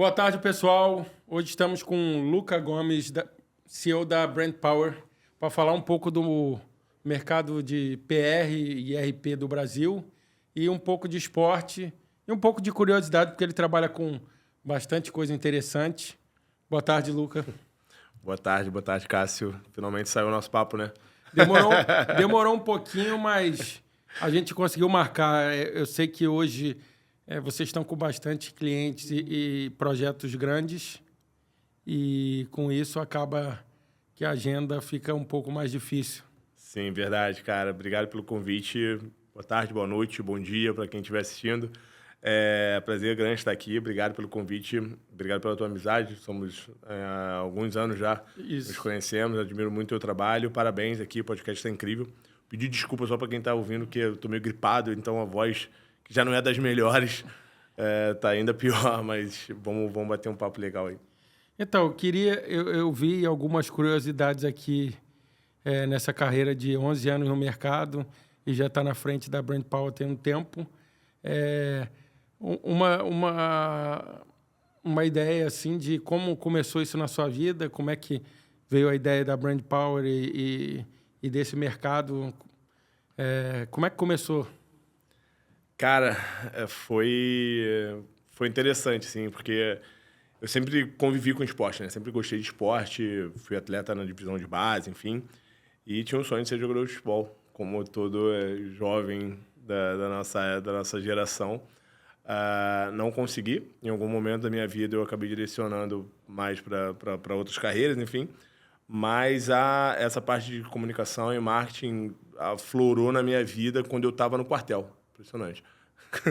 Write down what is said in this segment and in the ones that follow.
Boa tarde, pessoal. Hoje estamos com o Luca Gomes, CEO da Brand Power, para falar um pouco do mercado de PR e RP do Brasil e um pouco de esporte e um pouco de curiosidade, porque ele trabalha com bastante coisa interessante. Boa tarde, Luca. Boa tarde, Cássio. Finalmente saiu o nosso papo, né? Demorou um pouquinho, mas a gente conseguiu marcar. Eu sei que hoje vocês estão com bastante clientes e projetos grandes e com isso acaba que a agenda fica um pouco mais difícil. Sim, verdade, cara. Obrigado pelo convite. Boa tarde, boa noite, bom dia para quem estiver assistindo. Prazer grande estar aqui. Obrigado pelo convite. Obrigado pela tua amizade. Somos há alguns anos já nos conhecemos. Admiro muito o teu trabalho. Parabéns aqui, o podcast está incrível. Pedir desculpa só para quem está ouvindo, que eu estou meio gripado, então a voz, que já não é das melhores, tá ainda pior, mas vamos bater um papo legal aí. Então, eu vi algumas curiosidades aqui nessa carreira de 11 anos no mercado e já está na frente da Brand Power tem um tempo. Uma ideia assim de como começou isso na sua vida, como é que veio a ideia da Brand Power e desse mercado. Como é que começou? Cara, foi interessante, sim, porque eu sempre convivi com esporte, né? Sempre gostei de esporte, fui atleta na divisão de base, enfim, e tinha um sonho de ser jogador de futebol, como todo jovem da nossa geração. Não consegui. Em algum momento da minha vida eu acabei direcionando mais para outras carreiras, enfim. Mas essa parte de comunicação e marketing aflorou na minha vida quando eu estava no quartel. Impressionante.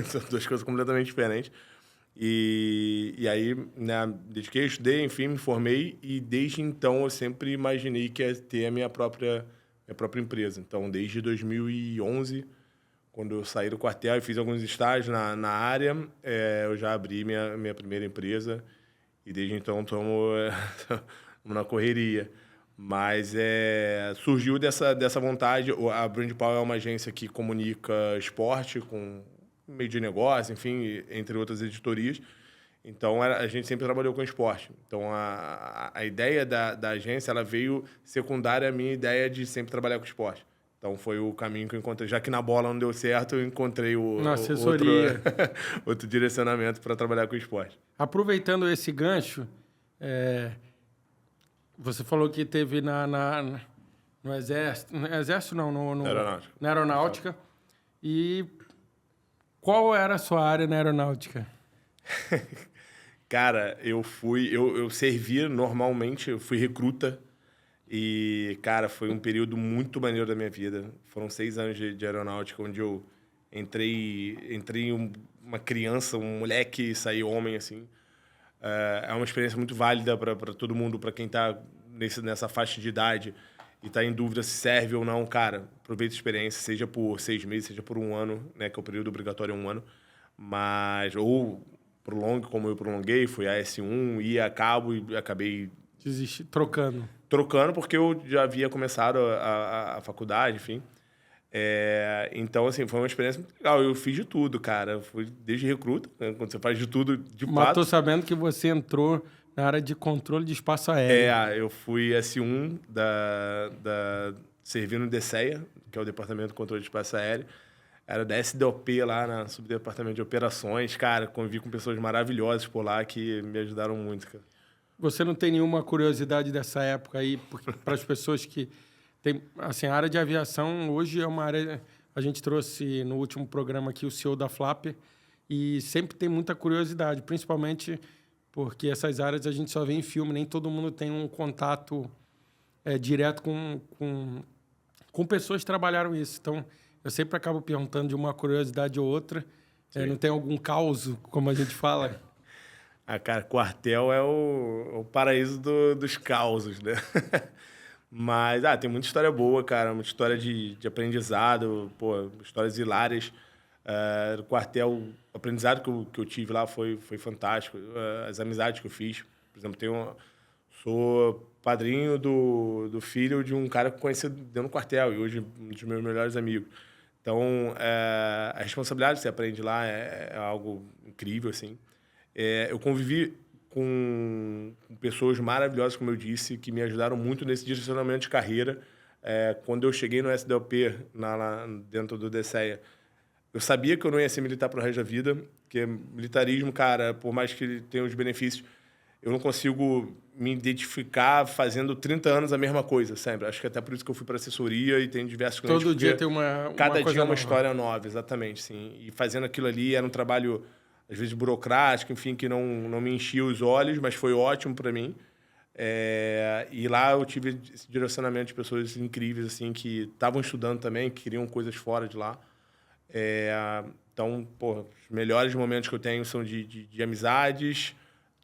São duas coisas completamente diferentes. E aí, né, dediquei, estudei, enfim, me formei. E desde então eu sempre imaginei que ia ter a minha própria empresa. Então, desde 2011... Quando eu saí do quartel e fiz alguns estágios na área, eu já abri minha primeira empresa e desde então estamos na correria. Mas surgiu dessa vontade. A Brand Power é uma agência que comunica esporte com meio de negócio, enfim, entre outras editorias. Então, a gente sempre trabalhou com esporte. Então, a ideia da agência ela veio secundária à minha ideia de sempre trabalhar com esporte. Então, foi o caminho que eu encontrei. Já que na bola não deu certo, eu encontrei outro direcionamento para trabalhar com esporte. Aproveitando esse gancho, você falou que teve no Exército... No Exército, não. Aeronáutica. Na Aeronáutica. E qual era a sua área na Aeronáutica? Cara, eu servi normalmente, eu fui recruta. E, cara, foi um período muito maneiro da minha vida. Foram 6 anos de aeronáutica, onde eu entrei uma criança, um moleque e saí homem, assim. É uma experiência muito válida para todo mundo, para quem está nessa faixa de idade e está em dúvida se serve ou não. Cara, aproveita a experiência, seja por 6 meses, seja por 1 ano, né, que é o período obrigatório, 1 ano. Ou prolongue, como eu prolonguei, fui a S1, ia a cabo e acabei... Desisti, trocando, porque eu já havia começado a faculdade, enfim. Então, assim, foi uma experiência muito legal. Eu fiz de tudo, cara. Fui desde recruta, né, quando você faz de tudo, de fato. Mas tô sabendo que você entrou na área de controle de espaço aéreo. Eu fui S1 servindo no DCEA, que é o Departamento de Controle de Espaço Aéreo. Era da SDOP lá, na Subdepartamento de Operações. Cara, convivi com pessoas maravilhosas por lá que me ajudaram muito, cara. Você não tem nenhuma curiosidade dessa época aí, para as pessoas que tem, assim, a área de aviação hoje é uma área, a gente trouxe no último programa aqui o CEO da Flapper e sempre tem muita curiosidade, principalmente porque essas áreas a gente só vê em filme, nem todo mundo tem um contato direto com pessoas que trabalharam isso. Então, eu sempre acabo perguntando de uma curiosidade ou outra, não tem algum caos, como a gente fala? Cara, quartel é o paraíso dos causos, né? Mas, tem muita história boa, cara. Muita história de aprendizado, histórias hilárias. No quartel, o aprendizado que eu tive lá foi fantástico. As amizades que eu fiz. Por exemplo, sou padrinho do filho de um cara que eu conheci dentro do quartel. E hoje, um dos meus melhores amigos. Então, a responsabilidade que você aprende lá é algo incrível, assim. Eu convivi com pessoas maravilhosas, como eu disse, que me ajudaram muito nesse direcionamento de carreira. Quando eu cheguei no SDLP, lá dentro do DCEA, eu sabia que eu não ia ser militar pro resto da vida, porque militarismo, cara, por mais que ele tenha os benefícios, eu não consigo me identificar fazendo 30 anos a mesma coisa, sempre. Acho que até por isso que eu fui para assessoria e tem diversos clientes. Todo dia tem uma cada coisa dia é uma nova. história nova, exatamente, sim. E fazendo aquilo ali era um trabalho, às vezes, burocrático, enfim, que não me enchia os olhos, mas foi ótimo para mim. E lá eu tive esse direcionamento de pessoas incríveis, assim, que estavam estudando também, que queriam coisas fora de lá. Então, pô, os melhores momentos que eu tenho são de amizades.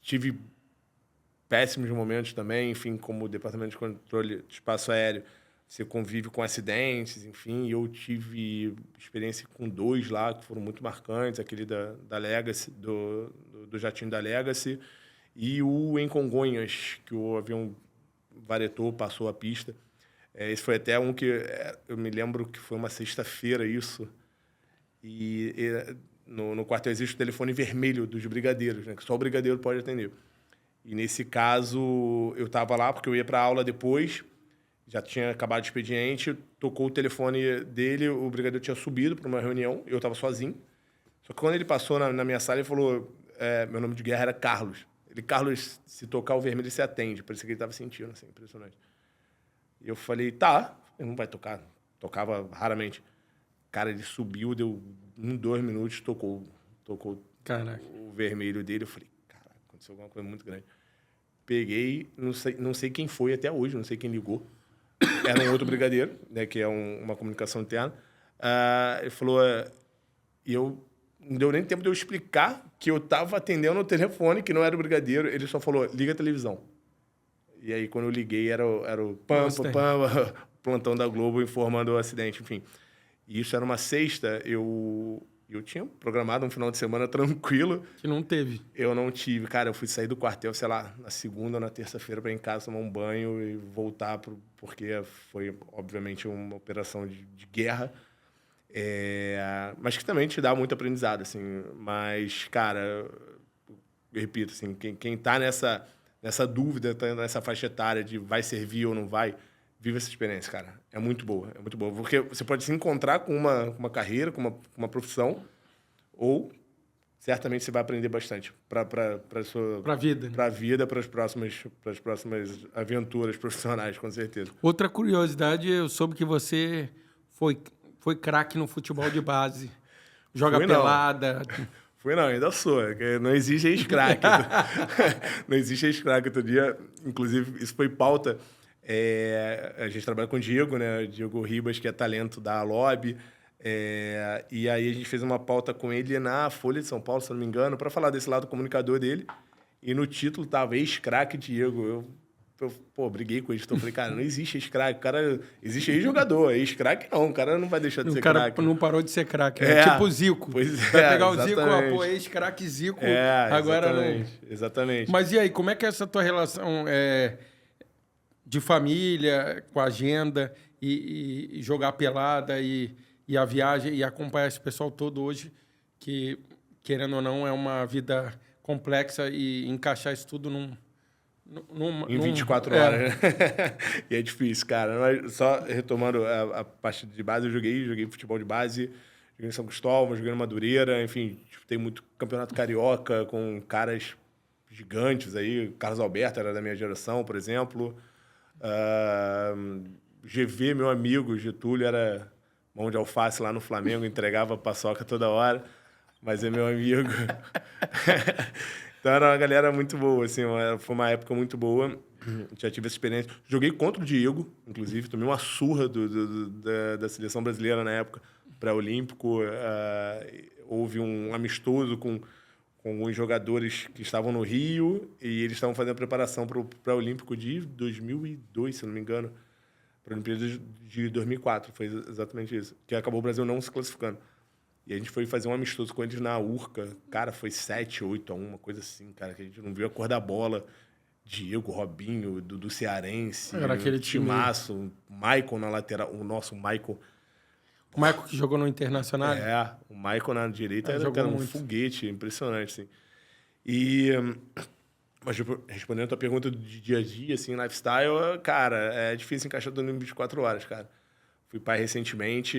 Tive péssimos momentos também, enfim, como o Departamento de Controle de Espaço Aéreo, você convive com acidentes, enfim. Eu tive experiência com 2 lá que foram muito marcantes, aquele da Legacy, do jatinho da Legacy, e o em Congonhas, que o avião varetou, passou a pista. Esse foi até um que eu me lembro que foi uma sexta-feira isso, e no quartel existe o telefone vermelho dos brigadeiros, né, que só o brigadeiro pode atender. E, nesse caso, eu estava lá porque eu ia para a aula depois, já tinha acabado o expediente, tocou o telefone dele, o brigadeiro tinha subido para uma reunião, eu estava sozinho. Só que quando ele passou na minha sala, ele falou, meu nome de guerra era Carlos. Carlos, se tocar o vermelho, você atende. Parecia que ele estava sentindo, assim, impressionante. E eu falei, tá, ele não vai tocar. Tocava raramente. Cara, ele subiu, deu 2 minutos, tocou o vermelho dele. Eu falei, caraca, aconteceu alguma coisa muito grande. Peguei, não sei quem foi até hoje, não sei quem ligou. Era um outro brigadeiro, né, que é uma comunicação interna. Ele falou, não deu nem tempo de eu explicar que eu estava atendendo o telefone, que não era o brigadeiro. Ele só falou, liga a televisão. E aí, quando eu liguei, era o plantão da Globo informando o acidente, enfim. E isso era uma sexta, eu tinha programado um final de semana tranquilo. Que não teve. Eu não tive. Cara, eu fui sair do quartel, sei lá, na segunda ou na terça-feira para ir em casa tomar um banho e voltar, porque foi, obviamente, uma operação de guerra. Mas que também te dá muito aprendizado, assim. Mas, cara, eu repito, assim, quem tá nessa dúvida, tá nessa faixa etária de vai servir ou não vai, vive essa experiência, cara. É muito boa. Porque você pode se encontrar com uma carreira, com uma profissão, ou certamente você vai aprender bastante para a vida. Para a vida, para as próximas aventuras profissionais, com certeza. Outra curiosidade, eu soube que você foi craque no futebol de base. Joga pelada. Fui não, ainda sou. Não existe ex-craque. Não existe ex-craque. Outro dia, inclusive, isso foi pauta. A gente trabalha com o Diego, né? O Diego Ribas, que é talento da Lobby. E aí a gente fez uma pauta com ele na Folha de São Paulo, se não me engano, para falar desse lado comunicador dele. E no título tava ex-craque Diego. Eu briguei com ele. Então eu falei, cara, não existe ex-craque. Cara, existe ex-jogador. Ex-craque não. O cara não vai deixar de ser craque. O cara não parou de ser craque. Tipo o Zico. Pois vai pegar o Zico, ex-craque Zico. Agora exatamente. Mas e aí, como é que é essa tua relação de família, com a agenda, e jogar pelada, e a viagem, e acompanhar esse pessoal todo hoje, que, querendo ou não, é uma vida complexa, e encaixar isso tudo em 24 horas, né? E é difícil, cara. Mas só retomando a parte de base, eu joguei futebol de base, joguei em São Cristóvão, joguei no Madureira, enfim, tem muito campeonato carioca com caras gigantes aí. Carlos Alberto era da minha geração, por exemplo. GV, meu amigo, Getúlio, era mão de alface lá no Flamengo, entregava paçoca toda hora, mas é meu amigo. Então era uma galera muito boa, assim, foi uma época muito boa. Já tive essa experiência. Joguei contra o Diego, inclusive, tomei uma surra da seleção brasileira na época, pré-olímpico. Houve um amistoso com alguns jogadores que estavam no Rio e eles estavam fazendo a preparação para o pré-olímpico de 2002, se não me engano, para a Olimpíada de 2004. Foi exatamente isso, que acabou o Brasil não se classificando. E a gente foi fazer um amistoso com eles na Urca. Cara, foi 7-8-1, uma coisa assim, cara, que a gente não viu a cor da bola. Diego, Robinho, do Cearense. Era aquele timaço, Maicon na lateral, o nosso Maicon. O Maicon que jogou no Internacional? O Maicon na direita era um foguete, impressionante, assim. Mas respondendo a tua pergunta de dia a dia, assim, lifestyle, cara, é difícil encaixar tudo em 24 horas, cara. Fui pai recentemente,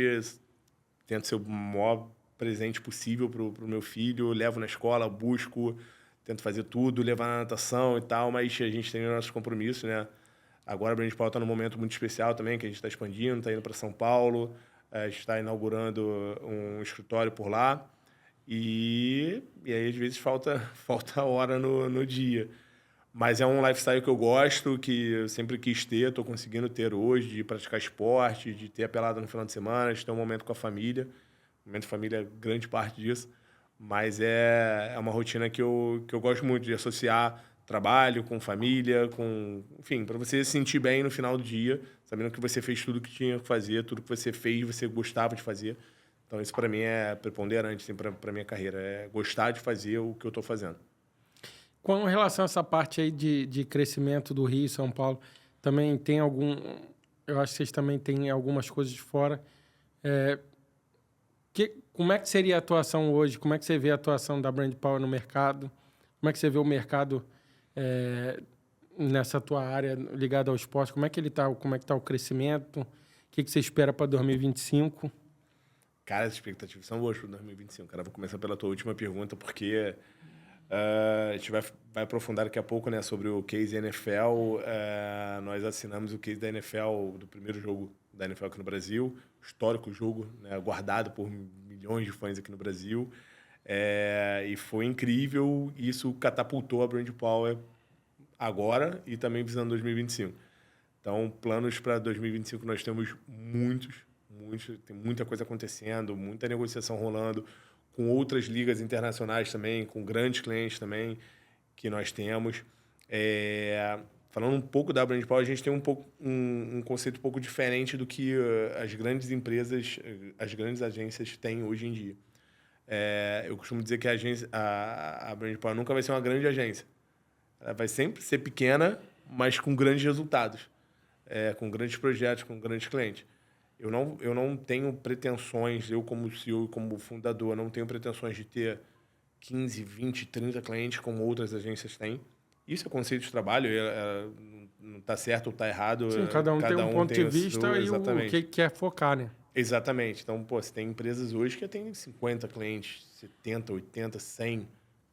tento ser o maior presente possível pro meu filho, levo na escola, busco, tento fazer tudo, levar na natação e tal, mas a gente tem os nossos compromissos, né? Agora a Brand Paul está num momento muito especial também, que a gente está expandindo, está indo para São Paulo, a gente está inaugurando um escritório por lá. E aí, às vezes, falta hora no dia. Mas é um lifestyle que eu gosto, que eu sempre quis ter, estou conseguindo ter hoje, de praticar esporte, de ter a pelada no final de semana, de ter um momento com a família. Momento de família é grande parte disso. Mas é uma rotina que eu gosto muito de associar trabalho com família, enfim, para você se sentir bem no final do dia, sabendo que você fez tudo que tinha que fazer, tudo que você fez, você gostava de fazer. Então, isso para mim é preponderante assim, para minha carreira, é gostar de fazer o que eu estou fazendo. Com relação a essa parte aí de crescimento do Rio e São Paulo, também tem algum... Eu acho que vocês também têm algumas coisas de fora. Como é que seria a atuação hoje? Como é que você vê a atuação da Brand Power no mercado? Como é que você vê o mercado nessa tua área ligada ao esporte? Como é que ele está? Como é que está o crescimento? O que você espera para 2025? Cara, as expectativas são boas para 2025. Cara, vou começar pela tua última pergunta, porque a gente vai aprofundar daqui a pouco, né, sobre o case NFL. Nós assinamos o case da NFL, do primeiro jogo da NFL aqui no Brasil, histórico jogo, né, aguardado por milhões de fãs aqui no Brasil. E foi incrível, isso catapultou a Brand Power agora e também visando 2025. Então, planos para 2025 nós temos muitos, tem muita coisa acontecendo, muita negociação rolando, com outras ligas internacionais também, com grandes clientes também que nós temos. Falando um pouco da Brand Power, a gente tem um conceito um pouco diferente do que as grandes empresas, as grandes agências têm hoje em dia. Eu costumo dizer que a Brand Power nunca vai ser uma grande agência. Ela vai sempre ser pequena, mas com grandes resultados, com grandes projetos, com grandes clientes. Eu não tenho pretensões, eu como CEO e como fundador, não tenho pretensões de ter 15, 20, 30 clientes como outras agências têm. Isso é conceito de trabalho, não está certo ou está errado. Sim, cada um tem um ponto de vista e o que quer focar, né? Exatamente. Então, você tem empresas hoje que tem 50 clientes, 70, 80, 100.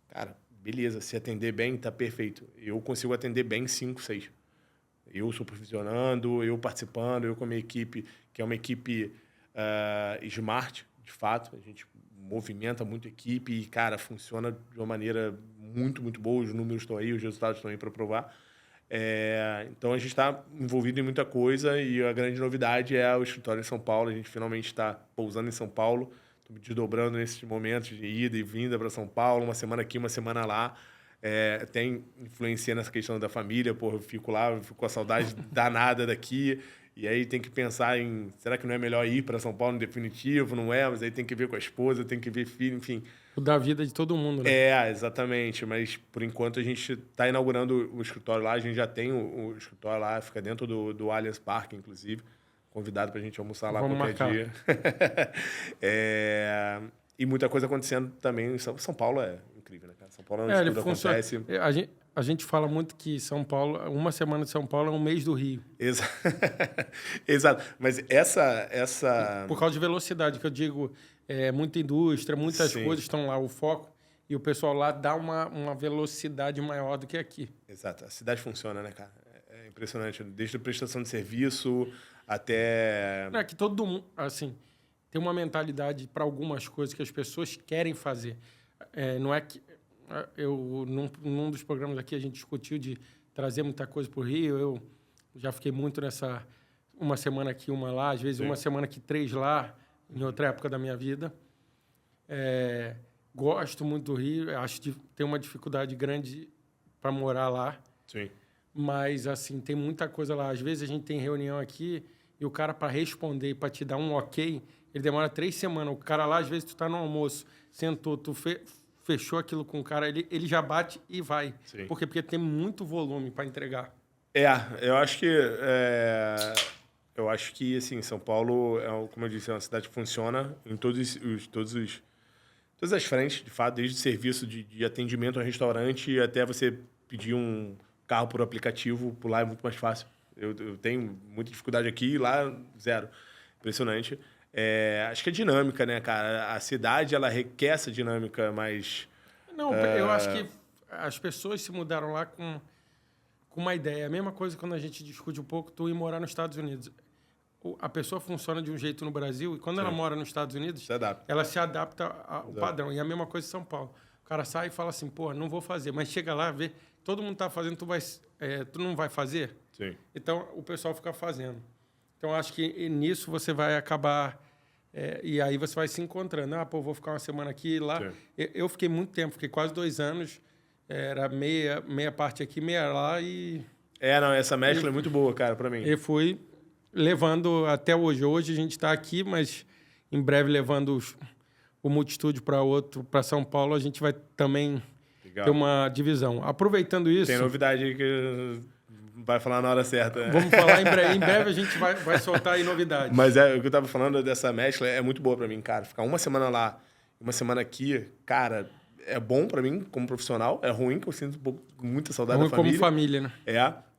Cara, beleza, se atender bem, tá perfeito. Eu consigo atender bem 5, 6. Eu supervisionando, eu participando, eu com a minha equipe, que é uma equipe smart, de fato. A gente movimenta muito a equipe e, cara, funciona de uma maneira muito, muito boa. Os números estão aí, os resultados estão aí para provar. Então, a gente está envolvido em muita coisa e a grande novidade é o escritório em São Paulo. A gente finalmente está pousando em São Paulo. Estou me desdobrando nesses momentos de ida e vinda para São Paulo, uma semana aqui, uma semana lá. Tem influencia nessa questão da família, eu fico lá, eu fico com a saudade danada daqui, e aí tem que pensar em, será que não é melhor ir para São Paulo no definitivo? Não é, mas aí tem que ver com a esposa, tem que ver filho, enfim. Da vida de todo mundo, né? Exatamente, mas por enquanto a gente está inaugurando o escritório lá, a gente já tem o escritório lá, fica dentro do Allianz Parque, inclusive, convidado para a gente almoçar lá Vamos qualquer marcar. dia. E muita coisa acontecendo também em São Paulo, incrível, né, cara? São Paulo é onde tudo acontece. A gente fala muito que São Paulo, uma semana de São Paulo é um mês do Rio. Exato. Mas essa... Por causa de velocidade, que eu digo, muita indústria, muitas Sim. coisas estão lá, o foco, e o pessoal lá dá uma velocidade maior do que aqui. Exato. A cidade funciona, né, cara? É impressionante. Desde a prestação de serviço até... Não é que todo mundo, assim, tem uma mentalidade para algumas coisas que as pessoas querem fazer. Não é que... num dos programas aqui, a gente discutiu de trazer muita coisa para o Rio. Eu já fiquei muito nessa... Uma semana aqui, uma lá. Às vezes, uma semana aqui, 3 lá, em outra época da minha vida. Gosto muito do Rio. Acho que tem uma dificuldade grande para morar lá. Sim. Mas, assim, tem muita coisa lá. Às vezes, a gente tem reunião aqui e o cara, para responder e para te dar um ok, ele demora 3 semanas. O cara lá, às vezes, tu está no almoço, sentou, fechou aquilo com o cara, ele já bate e vai. Sim. Por quê? Porque tem muito volume para entregar. Eu acho que... Eu acho que, assim, São Paulo, como eu disse, é uma cidade que funciona em todas as frentes, de fato, desde serviço de atendimento ao restaurante até você pedir um carro por aplicativo, por lá é muito mais fácil. Eu tenho muita dificuldade aqui e lá, zero. Impressionante. Acho que é dinâmica, né, cara? A cidade, ela requer essa dinâmica mais... Não, eu acho que as pessoas se mudaram lá com uma ideia. A mesma coisa quando a gente discute um pouco tu ir morar nos Estados Unidos. A pessoa funciona de um jeito no Brasil e quando ela mora nos Estados Unidos, ela se adapta ao padrão. E a mesma coisa em São Paulo. O cara sai e fala assim, pô, não vou fazer. Mas chega lá, vê, todo mundo está fazendo, tu não vai fazer? Sim. Então, o pessoal fica fazendo. Então, acho que nisso você vai acabar... e aí você vai se encontrando. Ah, pô, vou ficar uma semana aqui e lá. Eu fiquei muito tempo, fiquei quase 2 anos. Era meia parte aqui, meia lá e... Não, essa mescla é muito boa, cara, para mim. Eu fui levando até hoje. Hoje a gente está aqui, mas em breve levando o Multitude para São Paulo, a gente vai também ter uma divisão. Aproveitando isso... Tem novidade aí que vai falar na hora certa. Né? Vamos falar em breve. Em breve a gente vai soltar aí novidades. Mas o que eu tava falando dessa mescla é muito boa para mim, cara. Ficar uma semana lá, uma semana aqui, cara, é bom para mim como profissional. É ruim, que eu sinto muita saudade da família. Como família, né?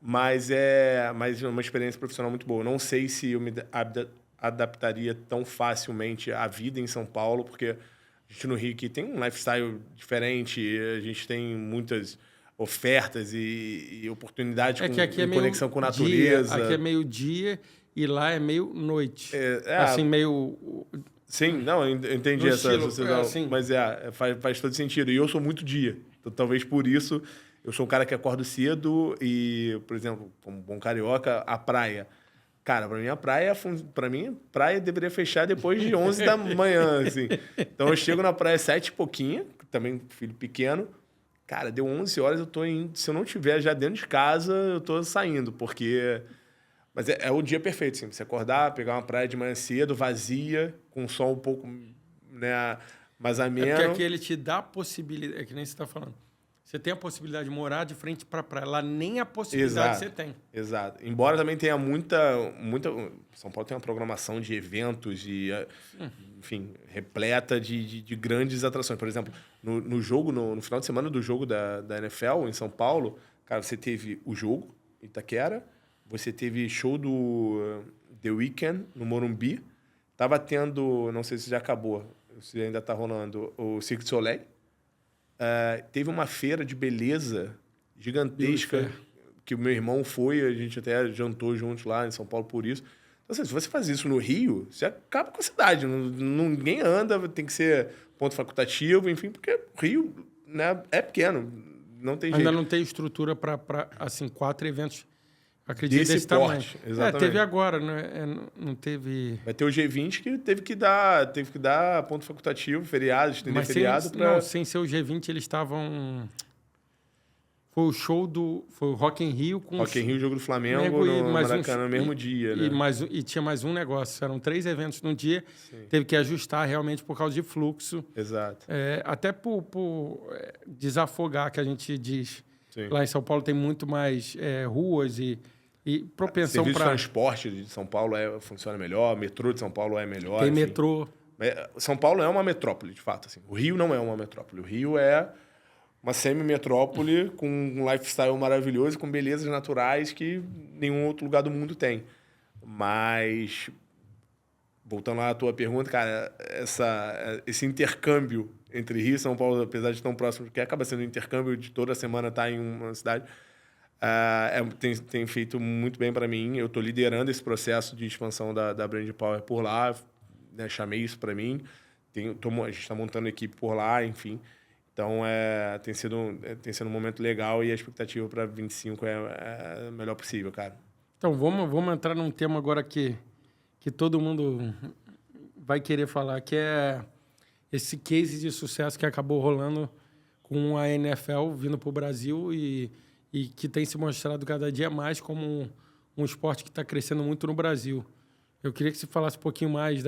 Mas é uma experiência profissional muito boa. Não sei se eu me adaptaria tão facilmente à vida em São Paulo, porque a gente no Rio aqui tem um lifestyle diferente, a gente tem muitas ofertas e oportunidades com conexão com a natureza. Aqui é meio dia e lá é meio noite. Assim, meio... Sim, não, eu entendi essa associação, assim. mas faz todo sentido. E eu sou muito dia, então talvez por isso eu sou um cara que acordo cedo e, por exemplo, como bom carioca, a praia. Cara, para mim, praia deveria fechar depois de 11 da manhã, assim. Então eu chego na praia 7 e pouquinho, também filho pequeno. Cara, deu 11 horas, eu tô indo. Se eu não estiver já dentro de casa, eu tô saindo, porque... Mas é o dia perfeito, assim. Você acordar, pegar uma praia de manhã cedo, vazia, com o sol um pouco, né, mais ameno. Porque aqui ele te dá a possibilidade... É que nem você está falando. Você tem a possibilidade de morar de frente para a praia. Lá nem a possibilidade você tem. Exato. Embora também tenha muita... São Paulo tem uma programação de eventos e... Enfim, repleta de grandes atrações. Por exemplo, no jogo, no final de semana do jogo da NFL em São Paulo, cara, você teve o jogo em Itaquera, você teve show do The Weeknd no Morumbi, tava tendo, não sei se já acabou, se ainda tá rolando, o Cirque du Soleil. Teve uma feira de beleza gigantesca que o meu irmão foi, a gente até jantou juntos lá em São Paulo por isso. Então, assim, se você faz isso no Rio, você acaba com a cidade. Ninguém anda, tem que ser ponto facultativo, enfim, porque o Rio, né, é pequeno, não tem jeito. Ainda não tem estrutura para assim, 4 eventos, acredito, desse tamanho. Exatamente. Teve agora, né? Não teve... Vai ter o G20 que teve que dar ponto facultativo, feriado, estender feriado para... Não, sem ser o G20, eles estavam... Foi o show Foi o Rock in Rio com... Rock in Rio, jogo do Flamengo no Maracanã no mesmo dia, né? E tinha mais um negócio. Eram 3 eventos no dia. Sim. Teve que ajustar realmente por causa de fluxo. Exato. Até por desafogar, que a gente diz. Sim. Lá em São Paulo tem muito mais ruas e propensão para... Serviço de transporte de São Paulo funciona melhor, metrô de São Paulo é melhor. Tem metrô. São Paulo é uma metrópole, de fato. Assim. O Rio não é uma metrópole. O Rio é uma semi-metrópole com um lifestyle maravilhoso, com belezas naturais que nenhum outro lugar do mundo tem. Mas, voltando lá à tua pergunta, cara, esse intercâmbio entre Rio e São Paulo, apesar de tão próximo, que acaba sendo um intercâmbio de toda semana estar em uma cidade, tem feito muito bem para mim. Eu estou liderando esse processo de expansão da Brand Power por lá, né, chamei isso para mim. A gente está montando equipe por lá, enfim. Então, tem sido um momento legal e a expectativa para 25 é a melhor possível, cara. Então, vamos entrar num tema agora que todo mundo vai querer falar, que é esse case de sucesso que acabou rolando com a NFL vindo para o Brasil e que tem se mostrado cada dia mais como um esporte que está crescendo muito no Brasil. Eu queria que você falasse um pouquinho mais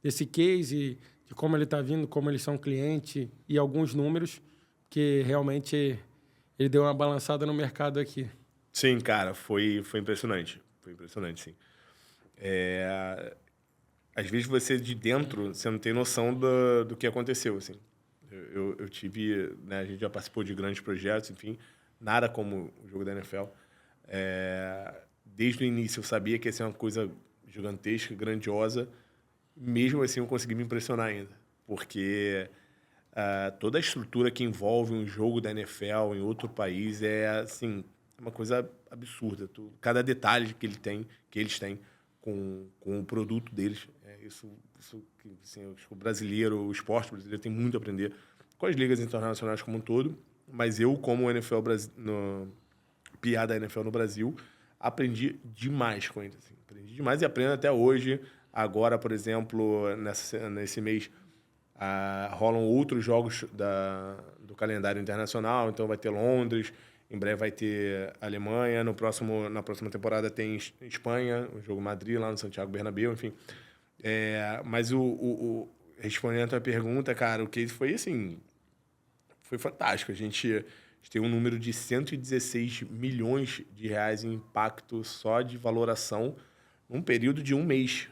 desse case, de como ele está vindo, como eles são cliente e alguns números, que realmente ele deu uma balançada no mercado aqui. Sim, cara, foi impressionante. Foi impressionante, sim. Às vezes você de dentro, você não tem noção do que aconteceu, assim. Eu tive, né, a gente já participou de grandes projetos, enfim, nada como o jogo da NFL. Desde o início eu sabia que ia ser uma coisa gigantesca, grandiosa, mesmo assim eu consegui me impressionar ainda, porque toda a estrutura que envolve um jogo da NFL em outro país é assim, uma coisa absurda. Cada detalhe que eles têm com o produto deles, isso assim, eu acho que o brasileiro, o esporte brasileiro tem muito a aprender com as ligas internacionais como um todo, mas eu, como NFL PA da NFL no Brasil, aprendi demais com eles. Assim, aprendi demais e aprendo até hoje. Agora, por exemplo, nesse mês, rolam outros jogos do calendário internacional, então vai ter Londres, em breve vai ter Alemanha, na próxima temporada tem Espanha, o jogo Madrid, lá no Santiago Bernabéu, enfim. Mas respondendo a tua pergunta, cara, o que foi assim, foi fantástico. A gente tem um número de 116 milhões de reais em impacto só de valoração num período de um mês,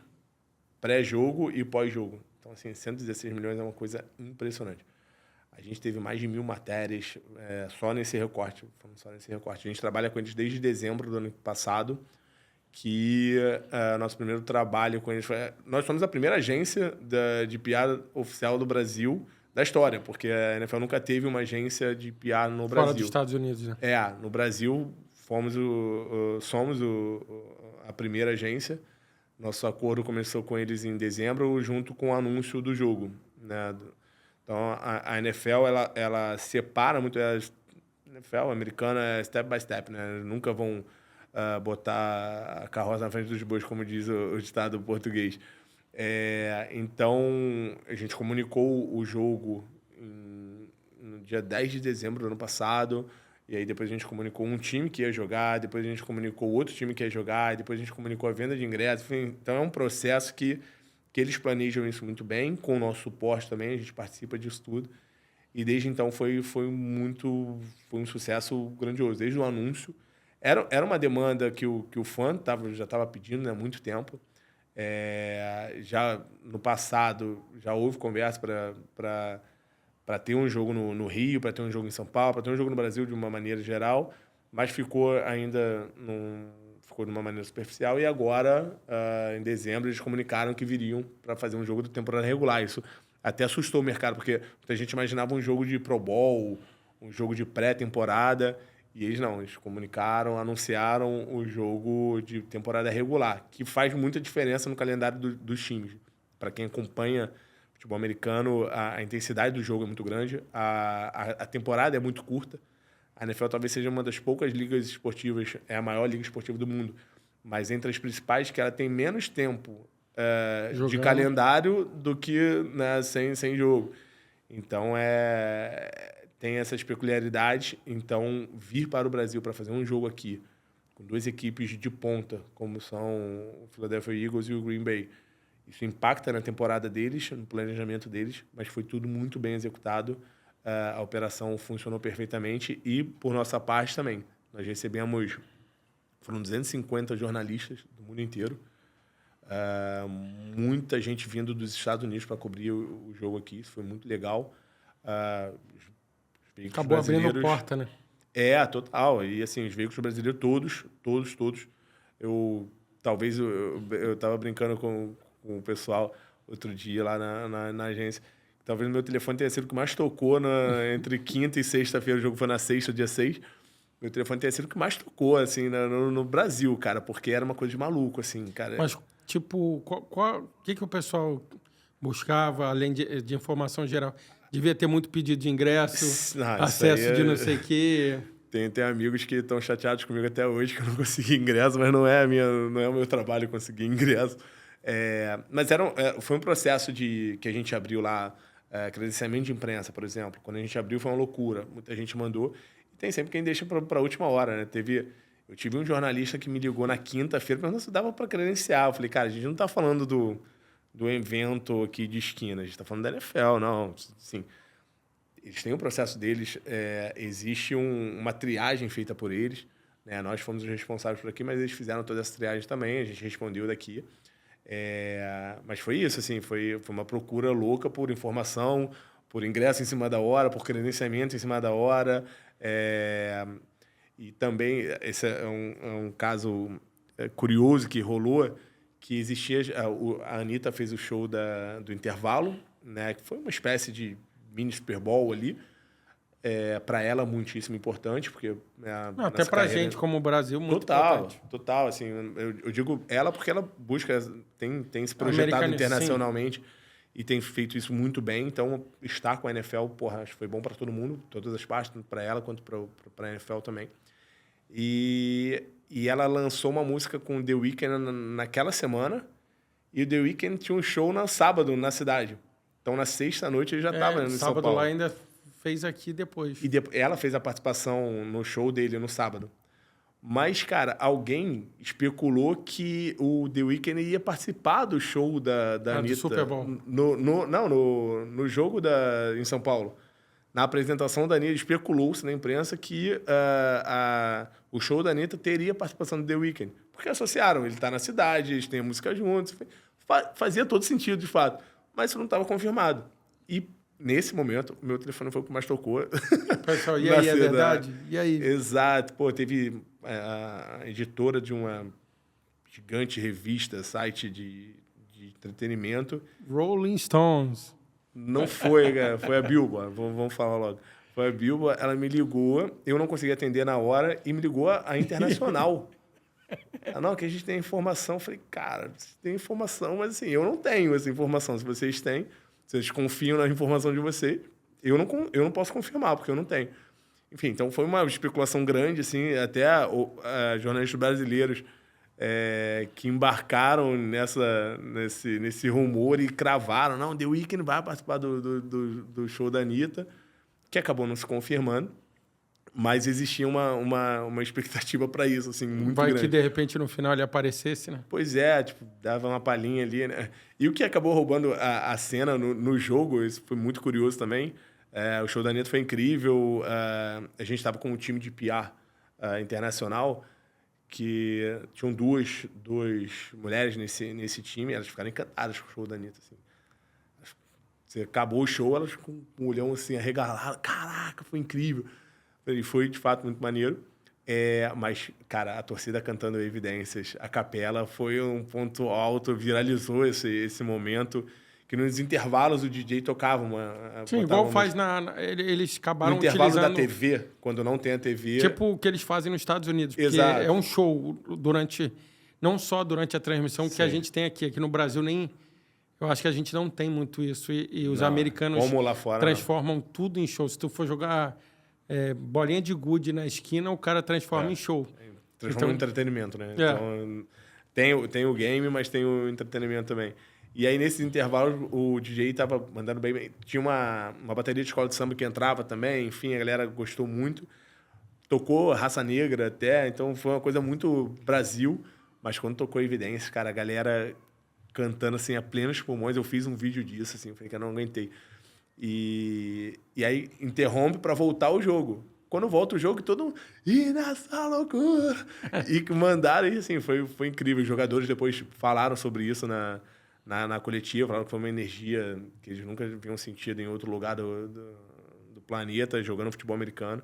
pré-jogo e pós-jogo. Então, assim, 116 milhões é uma coisa impressionante. A gente teve mais de 1.000 matérias só nesse recorte. A gente trabalha com eles desde dezembro do ano passado, que nosso primeiro trabalho com eles foi... Nós somos a primeira agência de PR oficial do Brasil da história, porque a NFL nunca teve uma agência de PR no Brasil. Fora dos Estados Unidos, né? No Brasil, somos a primeira agência. Nosso acordo começou com eles em dezembro, junto com o anúncio do jogo, né? Então, a NFL, ela separa muito... A NFL americana é step by step, né? Nunca vão botar a carroça na frente dos bois, como diz o ditado português. Então, a gente comunicou o jogo no dia 10 de dezembro do ano passado, e aí depois a gente comunicou um time que ia jogar, depois a gente comunicou outro time que ia jogar, depois a gente comunicou a venda de ingressos. Enfim, então, é um processo que eles planejam isso muito bem, com o nosso suporte também, a gente participa disso tudo. E desde então foi um sucesso grandioso. Desde o anúncio, era uma demanda que o fã já estava pedindo, né, há muito tempo. Já no passado, já houve conversa para ter um jogo no Rio, para ter um jogo em São Paulo, para ter um jogo no Brasil de uma maneira geral, mas ficou de uma maneira superficial. E agora, em dezembro, eles comunicaram que viriam para fazer um jogo de temporada regular. Isso até assustou o mercado, porque a gente imaginava um jogo de Pro Bowl, um jogo de pré-temporada, e eles comunicaram, anunciaram o jogo de temporada regular, que faz muita diferença no calendário dos times. Para quem acompanha futebol americano, a intensidade do jogo é muito grande, a temporada é muito curta. A NFL talvez seja uma das poucas ligas esportivas, é a maior liga esportiva do mundo, mas entre as principais, que ela tem menos tempo de calendário do que, né, sem jogo. Então, tem essas peculiaridades. Então, vir para o Brasil para fazer um jogo aqui, com duas equipes de ponta, como são o Philadelphia Eagles e o Green Bay, isso impacta na temporada deles, no planejamento deles, mas foi tudo muito bem executado. A operação funcionou perfeitamente e, por nossa parte, também. Nós recebemos... Foram 250 jornalistas do mundo inteiro. Muita gente vindo dos Estados Unidos para cobrir o jogo aqui. Isso foi muito legal. Acabou abrindo porta, né? Total. E, assim, os veículos brasileiros, todos. Eu estava brincando com o pessoal outro dia lá na agência. Talvez o meu telefone tenha sido o que mais tocou entre quinta e sexta-feira. O jogo foi na sexta, dia 6. Meu telefone tenha sido o que mais tocou, assim, no Brasil, cara. Porque era uma coisa de maluco, assim, cara. Mas, tipo, o que o pessoal buscava, além de informação geral? Devia ter muito pedido de ingresso, acesso de não sei o quê. Tem amigos que estão chateados comigo até hoje que eu não consegui ingresso, mas não é o meu trabalho conseguir ingresso. Mas foi um processo que a gente abriu lá, credenciamento de imprensa, por exemplo. Quando a gente abriu foi uma loucura. Muita gente mandou. E tem sempre quem deixa para a última hora, né? Eu tive um jornalista que me ligou na quinta-feira, mas não se dava para credenciar. Eu falei, cara, a gente não está falando do evento aqui de esquina, a gente está falando da NFL, não. Sim, eles têm um processo deles, existe uma triagem feita por eles, né? Nós fomos os responsáveis por aqui, mas eles fizeram toda essa triagem também, a gente respondeu daqui. Mas foi isso, assim, foi uma procura louca por informação, por ingresso em cima da hora, por credenciamento em cima da hora. E também, esse é um caso curioso que rolou, que existia... A Anitta fez o show do intervalo, né? Que foi uma espécie de mini Super Bowl ali. Para ela, muitíssimo importante, porque... até para a gente, como o Brasil, muito importante. Total, assim, eu digo ela porque ela busca, tem se projetado internacionalmente, sim, e tem feito isso muito bem, então estar com a NFL, porra, acho que foi bom para todo mundo, todas as partes, tanto para ela quanto para a NFL também. E ela lançou uma música com o The Weeknd naquela semana, e o The Weeknd tinha um show no sábado na cidade. Então, na sexta-noite, ele já estava em São Paulo. Sábado lá ainda fez aqui depois. E ela fez a participação no show dele no sábado. Mas, cara, alguém especulou que o The Weeknd ia participar do show da Anitta. Do Super Bowl. No jogo em São Paulo. Na apresentação da Anitta, especulou-se na imprensa que o show da Anitta teria participação do The Weeknd. Porque associaram, ele tá na cidade, eles têm a música juntos. Fazia todo sentido, de fato. Mas isso não estava confirmado. E, nesse momento, o meu telefone foi o que mais tocou. Pessoal, e aí, é verdade? E aí? Exato. Pô, teve a editora de uma gigante revista, site de entretenimento. Rolling Stones. Não foi, cara. Foi a Bilba. Vamos falar logo. Foi a Bilba, ela me ligou, eu não consegui atender na hora, e me ligou a Internacional. Não, que a gente tem informação. Eu falei, cara, vocês têm informação, mas assim, eu não tenho essa informação. Se vocês têm, vocês confiam na informação de vocês, eu não posso confirmar, porque eu não tenho. Enfim, então foi uma especulação grande, assim, até jornalistas brasileiros que embarcaram nesse rumor e cravaram, não, The Weeknd vai participar do show da Anitta, que acabou não se confirmando. Mas existia uma expectativa para isso, assim, muito grande. Vai que, de repente, no final ele aparecesse, né? Pois é, tipo, dava uma palhinha ali, né? E o que acabou roubando a cena no jogo, isso foi muito curioso também. O show da Anitta foi incrível. A gente estava com um time de PR internacional, que tinham duas mulheres nesse time, elas ficaram encantadas com o show da Anitta, assim. Acabou o show, elas com um olhão assim, arregalado. Caraca, foi incrível. E foi, de fato, muito maneiro. Mas, cara, a torcida cantando Evidências, a capela, foi um ponto alto, viralizou esse momento, que nos intervalos o DJ tocava Sim, igual faz eles acabaram utilizando... No intervalo da TV, quando não tem a TV... Tipo o que eles fazem nos Estados Unidos. Porque Exato. É um show não só durante a transmissão, Sim. que a gente tem aqui. Aqui no Brasil, eu acho que a gente não tem muito isso. E os americanos como lá fora, transformam tudo em show. Se tu for jogar... bolinha de gude na esquina, o cara transforma em show. Transforma em entretenimento, né? Então, tem o game, mas tem o entretenimento também. E aí, nesses intervalos, o DJ tava mandando bem. Tinha uma bateria de escola de samba que entrava também. Enfim, a galera gostou muito. Tocou Raça Negra até. Então, foi uma coisa muito Brasil. Mas quando tocou Evidências, cara, a galera cantando assim a plenos pulmões. Eu fiz um vídeo disso, assim. Falei que eu não aguentei. E aí interrompe para voltar o jogo. Quando volta o jogo, todo mundo... E nessa loucura! E mandaram, e assim, foi incrível. Os jogadores depois falaram sobre isso na coletiva, falaram que foi uma energia que eles nunca haviam sentido em outro lugar do planeta, jogando futebol americano.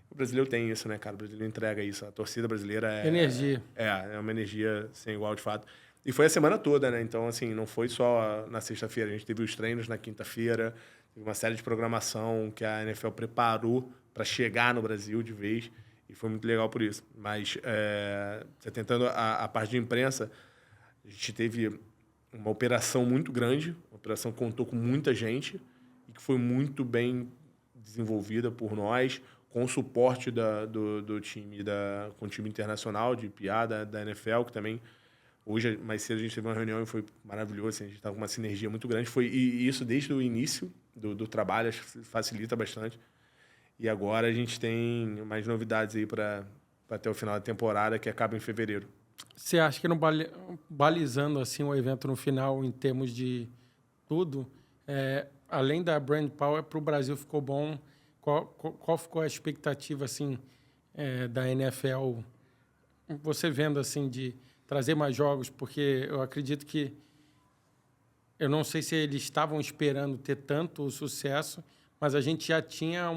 O brasileiro tem isso, né, cara? O brasileiro entrega isso. A torcida brasileira energia. É uma energia sem igual, de fato. E foi a semana toda, né? Então, assim, não foi só na sexta-feira. A gente teve os treinos na quinta-feira, uma série de programação que a NFL preparou para chegar no Brasil de vez, e foi muito legal por isso. Mas, tentando a parte de imprensa, a gente teve uma operação muito grande, uma operação que contou com muita gente, e que foi muito bem desenvolvida por nós, com o suporte do time, com o time internacional de PA da NFL, que também... Hoje, mais cedo, a gente teve uma reunião e foi maravilhoso. Assim, a gente estava com uma sinergia muito grande. E isso desde o início do trabalho, acho que facilita bastante. E agora a gente tem mais novidades aí para até o final da temporada, que acaba em fevereiro. Você acha que, balizando assim, o evento no final, em termos de tudo, além da brand power, para o Brasil ficou bom? Qual ficou a expectativa assim, da NFL? Você vendo assim, de trazer mais jogos, porque eu acredito que eu não sei se eles estavam esperando ter tanto sucesso, mas a gente já tinha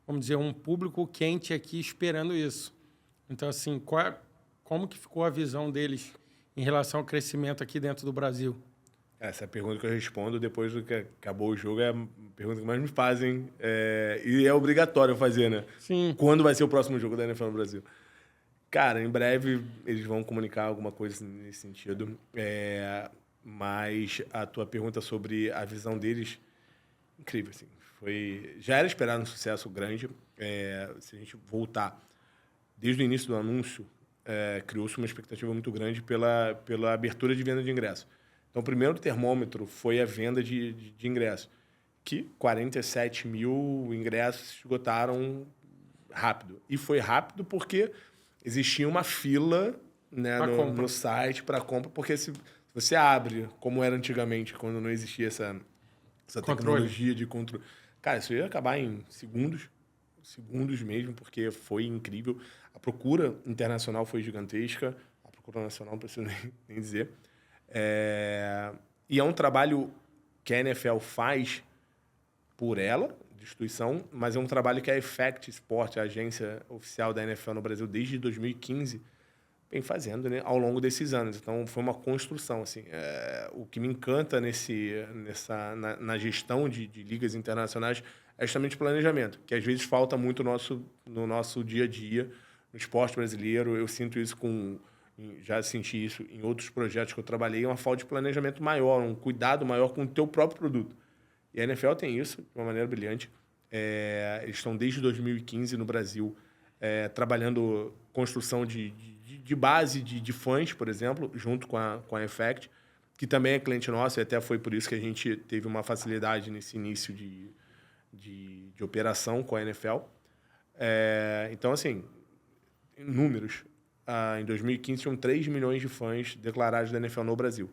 vamos dizer, um público quente aqui esperando isso. Então, assim, como que ficou a visão deles em relação ao crescimento aqui dentro do Brasil? Essa é a pergunta que eu respondo depois do que acabou o jogo, é a pergunta que mais me fazem. E é obrigatório fazer, né? Sim. Quando vai ser o próximo jogo da NFL no Brasil? Cara, em breve eles vão comunicar alguma coisa nesse sentido. Mas a tua pergunta sobre a visão deles, incrível, assim. Já era esperado um sucesso grande. Se a gente voltar desde o início do anúncio, criou-se uma expectativa muito grande pela abertura de venda de ingressos. Então, o primeiro termômetro foi a venda de ingressos, que 47 mil ingressos se esgotaram rápido. E foi rápido porque existia uma fila, né, no site para compra, porque se você abre, como era antigamente, quando não existia essa tecnologia de controle. Cara, isso ia acabar em segundos mesmo, porque foi incrível. A procura internacional foi gigantesca, a procura nacional não preciso nem dizer. E é um trabalho que a NFL faz por ela, de instituição, mas é um trabalho que a Effect Sport, a agência oficial da NFL no Brasil, desde 2015, vem fazendo, né, ao longo desses anos. Então, foi uma construção. Assim, o que me encanta na gestão de ligas internacionais é justamente o planejamento, que às vezes falta muito no nosso dia a dia, no esporte brasileiro. Eu sinto isso já senti isso em outros projetos que eu trabalhei, uma falta de planejamento maior, um cuidado maior com o teu próprio produto. E a NFL tem isso de uma maneira brilhante. Eles estão desde 2015 no Brasil trabalhando construção de base de fãs, por exemplo, junto com a Effect, que também é cliente nosso, e até foi por isso que a gente teve uma facilidade nesse início de operação com a NFL. Então, assim, números. Em 2015, tinham 3 milhões de fãs declarados da NFL no Brasil.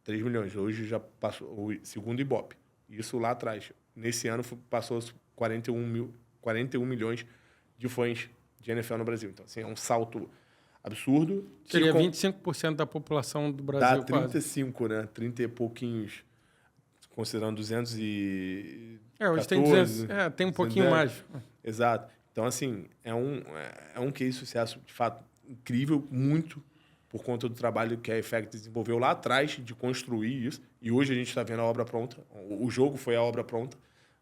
3 milhões. Hoje já passou, segundo o Ibope. Isso lá atrás. Nesse ano passou 41 milhões de fãs de NFL no Brasil. Então, assim, é um salto absurdo. Seria 25% da população do Brasil, dá 35, quase. Né? 30 e pouquinhos, considerando 200 e... hoje tem 200, tem um pouquinho mais. Exato. Então, assim, é um case de sucesso, de fato, incrível, muito por conta do trabalho que a Effect desenvolveu lá atrás de construir isso. E hoje a gente está vendo a obra pronta. O jogo foi a obra pronta,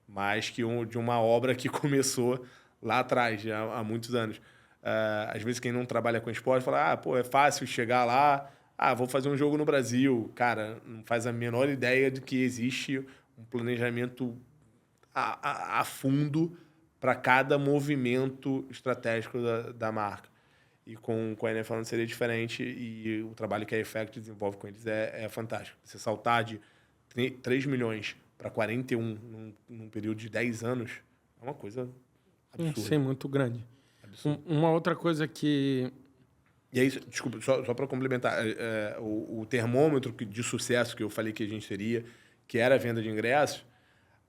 mas de uma obra que começou lá atrás, já há muitos anos. Às vezes, quem não trabalha com esporte fala, é fácil chegar lá, vou fazer um jogo no Brasil. Cara, não faz a menor ideia de que existe um planejamento a fundo para cada movimento estratégico da marca. E com a NFL não seria diferente, e o trabalho que a Effect desenvolve com eles é fantástico. Você saltar de 3 milhões para 41 num período de 10 anos é uma coisa absurda. Sim, muito grande. Uma outra coisa que... E é isso, desculpa, só para complementar, o termômetro de sucesso que eu falei que a gente teria, que era a venda de ingressos,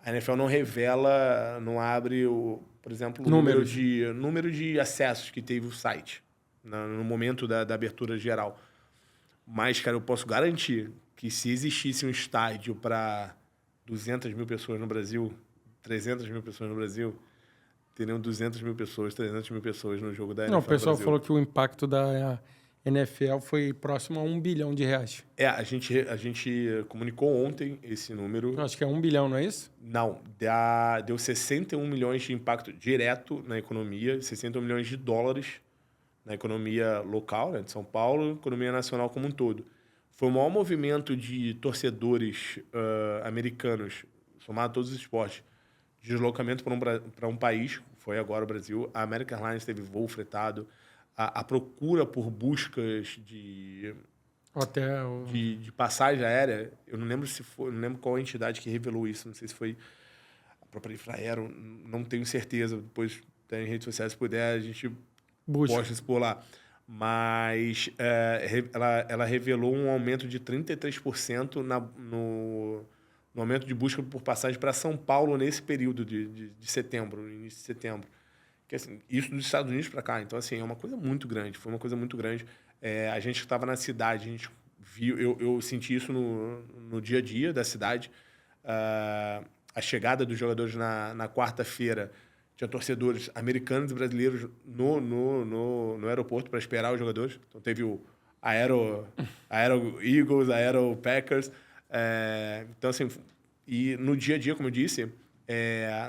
a NFL não revela, não abre, por exemplo, o número de acessos que teve o site no momento da abertura geral. Mas, cara, eu posso garantir que se existisse um estádio para 200 mil pessoas no Brasil, 300 mil pessoas no Brasil, teriam 200 mil pessoas, 300 mil pessoas no jogo da NFL. Não, o pessoal falou que o impacto da NFL foi próximo a R$1 bilhão. A gente comunicou ontem esse número. Acho que é 1 bilhão, não é isso? Não, deu 61 milhões de impacto direto na economia, 61 milhões de dólares na economia local, né, de São Paulo, economia nacional como um todo. Foi o maior movimento de torcedores americanos, somado a todos os esportes, de deslocamento para um país, foi agora o Brasil. A American Airlines teve voo fretado. A procura por buscas de passagem aérea, eu não lembro não lembro qual entidade que revelou isso, não sei se foi a própria Infraero, não tenho certeza. Depois tem redes sociais, se puder, a gente posta isso por lá. Mas ela revelou um aumento de 33% no aumento de busca por passagem para São Paulo nesse período de setembro, no início de setembro. Que, assim, isso dos Estados Unidos para cá. Então, assim, é uma coisa muito grande. Foi uma coisa muito grande. A gente estava na cidade, a gente eu senti isso no dia a dia da cidade. A chegada dos jogadores na quarta-feira, tinha torcedores americanos e brasileiros no aeroporto para esperar os jogadores. Então teve o Aero Eagles, Aero Packers. Então, assim, e no dia a dia, como eu disse,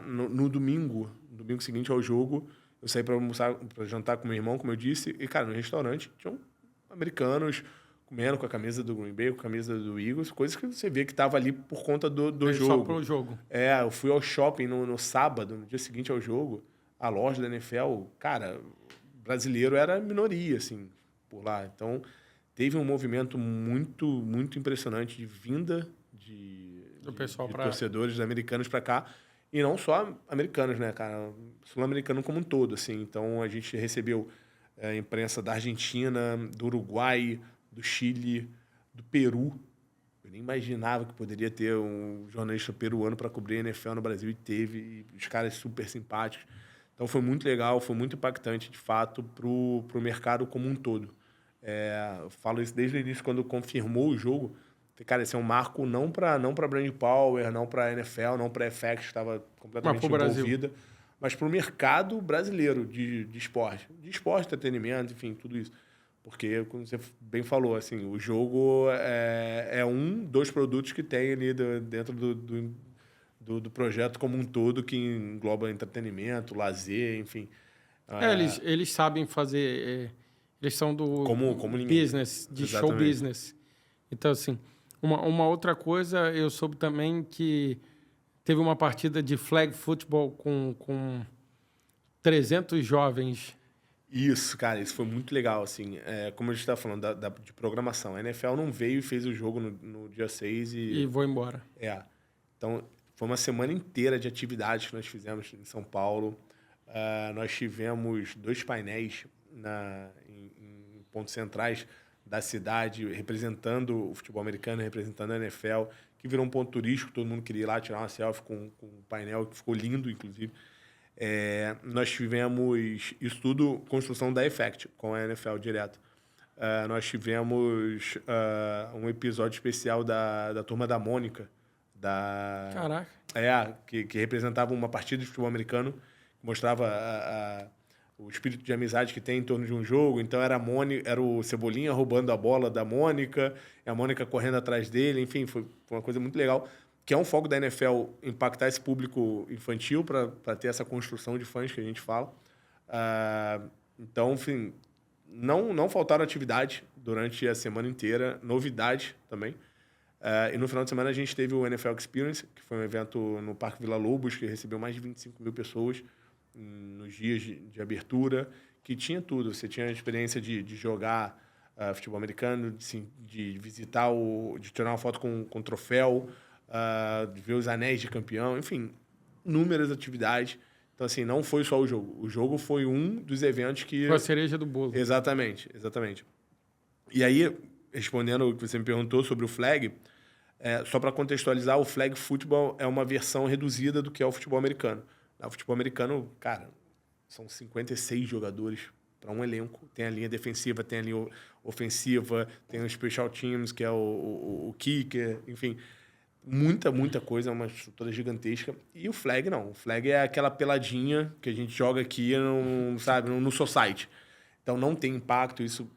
no domingo seguinte ao jogo, eu saí para almoçar, para jantar com meu irmão, como eu disse, e, cara, no restaurante tinham americanos comendo com a camisa do Green Bay, com a camisa do Eagles, coisas que você vê que tava ali por conta do jogo. Só pro jogo. Eu fui ao shopping no sábado, no dia seguinte ao jogo, a loja da NFL, cara, brasileiro era minoria, assim, por lá. Então, teve um movimento muito, muito impressionante de vinda de torcedores americanos para cá. E não só americanos, né, cara? Sul-americano como um todo, assim. Então, a gente recebeu a imprensa da Argentina, do Uruguai, do Chile, do Peru. Eu nem imaginava que poderia ter um jornalista peruano para cobrir a NFL no Brasil, e teve. E os caras super simpáticos. Então, foi muito legal, foi muito impactante, de fato, pro mercado como um todo. Eu falo isso desde o início, quando confirmou o jogo. Cara, esse é um marco não para Brand Power, não para a NFL, não para a FX, que estava completamente envolvida, mas para o mercado brasileiro de esporte. De esporte, entretenimento, enfim, tudo isso. Porque, como você bem falou, assim, o jogo é dos produtos que tem ali dentro do projeto como um todo, que engloba entretenimento, lazer, enfim. Eles sabem fazer... eles são do como business, de Exatamente. show business. Então, assim... Uma outra coisa, eu soube também que teve uma partida de flag football com 300 jovens. Isso, cara, isso foi muito legal, assim. Como a gente estava falando de programação, a NFL não veio e fez o jogo no dia 6 e vou embora. Então, foi uma semana inteira de atividades que nós fizemos em São Paulo. Nós tivemos 2 painéis em pontos centrais da cidade, representando o futebol americano, representando a NFL, que virou um ponto turístico, todo mundo queria ir lá tirar uma selfie com um painel que ficou lindo, inclusive. Nós tivemos isso tudo, construção da Effect, com a NFL direto. Nós tivemos um episódio especial da Turma da Mônica. Caraca. Que representava uma partida de futebol americano, que mostrava o espírito de amizade que tem em torno de um jogo. Então, era o Cebolinha roubando a bola da Mônica, e a Mônica correndo atrás dele. Enfim, foi uma coisa muito legal, que é um foco da NFL impactar esse público infantil para ter essa construção de fãs que a gente fala. Então, enfim, não faltaram atividades durante a semana inteira, novidades também. E no final de semana a gente teve o NFL Experience, que foi um evento no Parque Vila Lobos, que recebeu mais de 25 mil pessoas nos dias de abertura, que tinha tudo. Você tinha a experiência de jogar futebol americano, de visitar de tirar uma foto com troféu, de ver os anéis de campeão, enfim, inúmeras atividades. Então, assim, não foi só o jogo. O jogo foi um dos eventos que... Foi a cereja do bolo. Exatamente. E aí, respondendo o que você me perguntou sobre o flag, só para contextualizar, o flag football é uma versão reduzida do que é o futebol americano. O futebol americano, cara, são 56 jogadores para um elenco. Tem a linha defensiva, tem a linha ofensiva, tem o special teams, que é o kicker, enfim. Muita coisa, é uma estrutura gigantesca. E o flag, não. O flag é aquela peladinha que a gente joga aqui no society. Então, não tem impacto, isso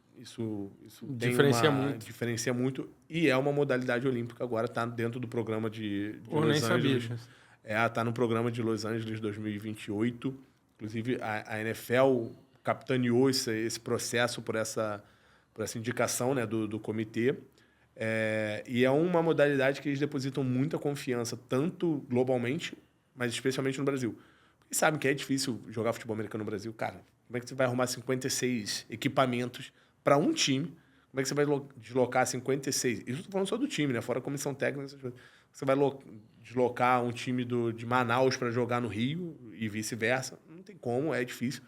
diferencia muito. E é uma modalidade olímpica agora, está dentro do programa de Los Angeles. Está no programa de Los Angeles 2028. Inclusive, a NFL capitaneou esse processo por essa indicação, né, do comitê. E é uma modalidade que eles depositam muita confiança, tanto globalmente, mas especialmente no Brasil. Eles sabem que é difícil jogar futebol americano no Brasil. Cara, como é que você vai arrumar 56 equipamentos para um time? Como é que você vai deslocar 56? Isso eu estou falando só do time, né? Fora a comissão técnica, essas coisas. Você vai deslocar um time de Manaus para jogar no Rio e vice-versa? Não tem como, é difícil.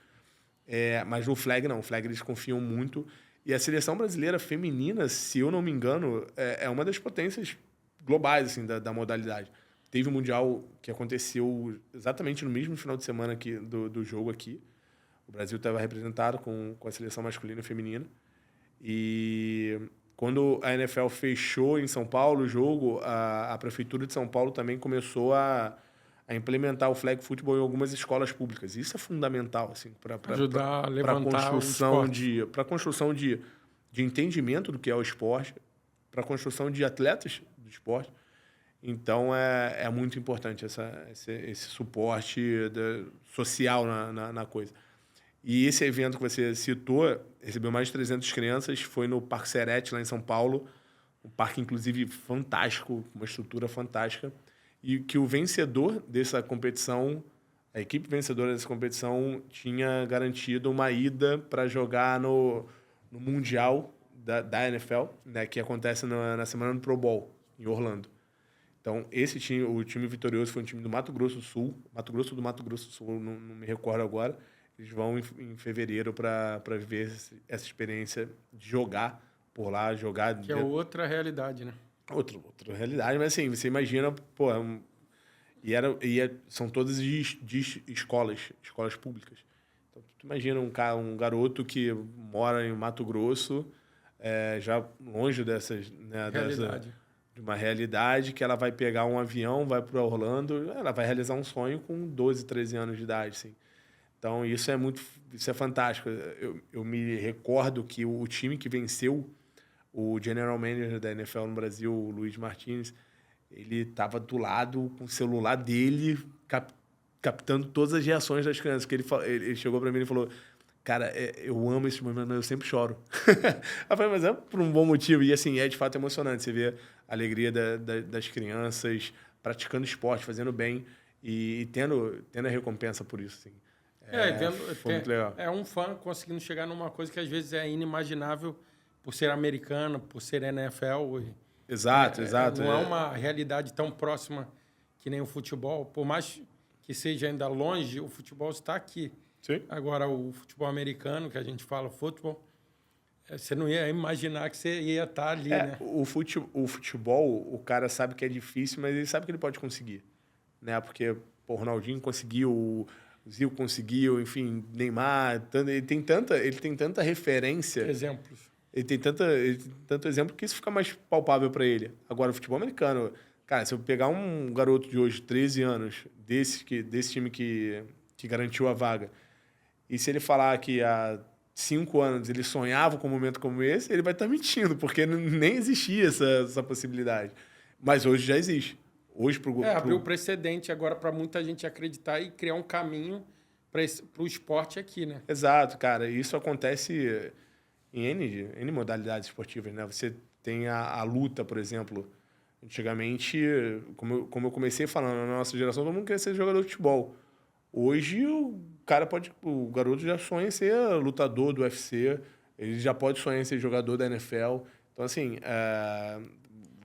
Mas no flag, não. O flag eles confiam muito. E a seleção brasileira feminina, se eu não me engano, é uma das potências globais assim, da modalidade. Teve o Mundial que aconteceu exatamente no mesmo final de semana aqui, do jogo aqui. O Brasil estava representado com a seleção masculina e feminina. E quando a NFL fechou em São Paulo o jogo, a Prefeitura de São Paulo também começou a implementar o flag football em algumas escolas públicas. Isso é fundamental, assim, para Ajudar a levantar o esporte. para a construção de entendimento do que é o esporte, para a construção de atletas do esporte. Então, é muito importante esse suporte social na coisa. E esse evento que você citou recebeu mais de 300 crianças, foi no Parque Serete, lá em São Paulo, um parque, inclusive, fantástico, uma estrutura fantástica, e que o vencedor dessa competição, a equipe vencedora dessa competição, tinha garantido uma ida para jogar no Mundial da NFL, né, que acontece na semana do Pro Bowl, em Orlando. Então, o time vitorioso foi um time do Mato Grosso do Sul, Mato Grosso do Sul, não me recordo agora. Eles vão em fevereiro para viver essa experiência de jogar por lá, jogar... Que é outra realidade, né? Outra realidade, mas assim, você imagina, pô, são todas de escolas públicas. Então, tu imagina um garoto que mora em Mato Grosso, já longe dessas... Né, de uma realidade que ela vai pegar um avião, vai para Orlando, ela vai realizar um sonho com 12, 13 anos de idade, assim. Então, isso é fantástico. Eu me recordo que o time que venceu o General Manager da NFL no Brasil, o Luiz Martins, ele estava do lado com o celular dele, captando todas as reações das crianças. Que ele chegou para mim e falou, cara, eu amo esse momento, mas eu sempre choro. Eu falei, mas é por um bom motivo. E assim, é de fato emocionante. Você vê a alegria das crianças praticando esporte, fazendo bem e tendo a recompensa por isso, assim. Foi muito legal. É um fã conseguindo chegar numa coisa que às vezes é inimaginável por ser americano, por ser NFL. Exato. Não é uma realidade tão próxima que nem o futebol. Por mais que seja ainda longe, o futebol está aqui. Sim. Agora, o futebol americano, que a gente fala futebol, você não ia imaginar que você ia estar ali, né? O futebol, o cara sabe que é difícil, mas ele sabe que ele pode conseguir. Né? Porque o Ronaldinho conseguiu, o Zico conseguiu, enfim, Neymar. Ele tem tanta referência. Exemplos. Ele tem tanto exemplo que isso fica mais palpável para ele. Agora, o futebol americano, cara, se eu pegar um garoto de hoje, 13 anos, desse time que garantiu a vaga, e se ele falar que há 5 anos ele sonhava com um momento como esse, ele vai estar mentindo, porque nem existia essa possibilidade. Mas hoje já existe. Hoje abriu precedente agora para muita gente acreditar e criar um caminho para o esporte aqui, né? Exato, cara. Isso acontece em N modalidades esportivas, né? Você tem a luta, por exemplo. Antigamente, como eu comecei falando, na nossa geração, todo mundo queria ser jogador de futebol. Hoje, o garoto já sonha em ser lutador do UFC, ele já pode sonhar em ser jogador da NFL. Então, assim...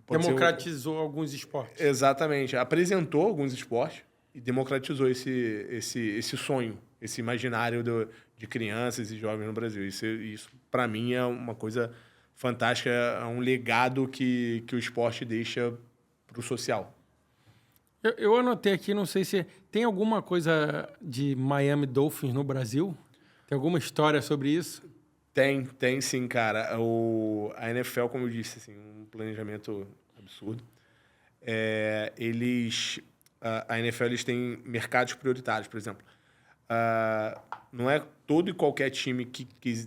democratizou alguns esportes. Exatamente. Apresentou alguns esportes e democratizou esse sonho, esse imaginário de crianças e jovens no Brasil. Isso para mim, é uma coisa fantástica, é um legado que o esporte deixa para o social. Eu anotei aqui, não sei se... Tem alguma coisa de Miami Dolphins no Brasil? Tem alguma história sobre isso? Tem sim, cara. A NFL, como eu disse, assim, um planejamento absurdo. A NFL eles têm mercados prioritários, por exemplo. Não é todo e qualquer time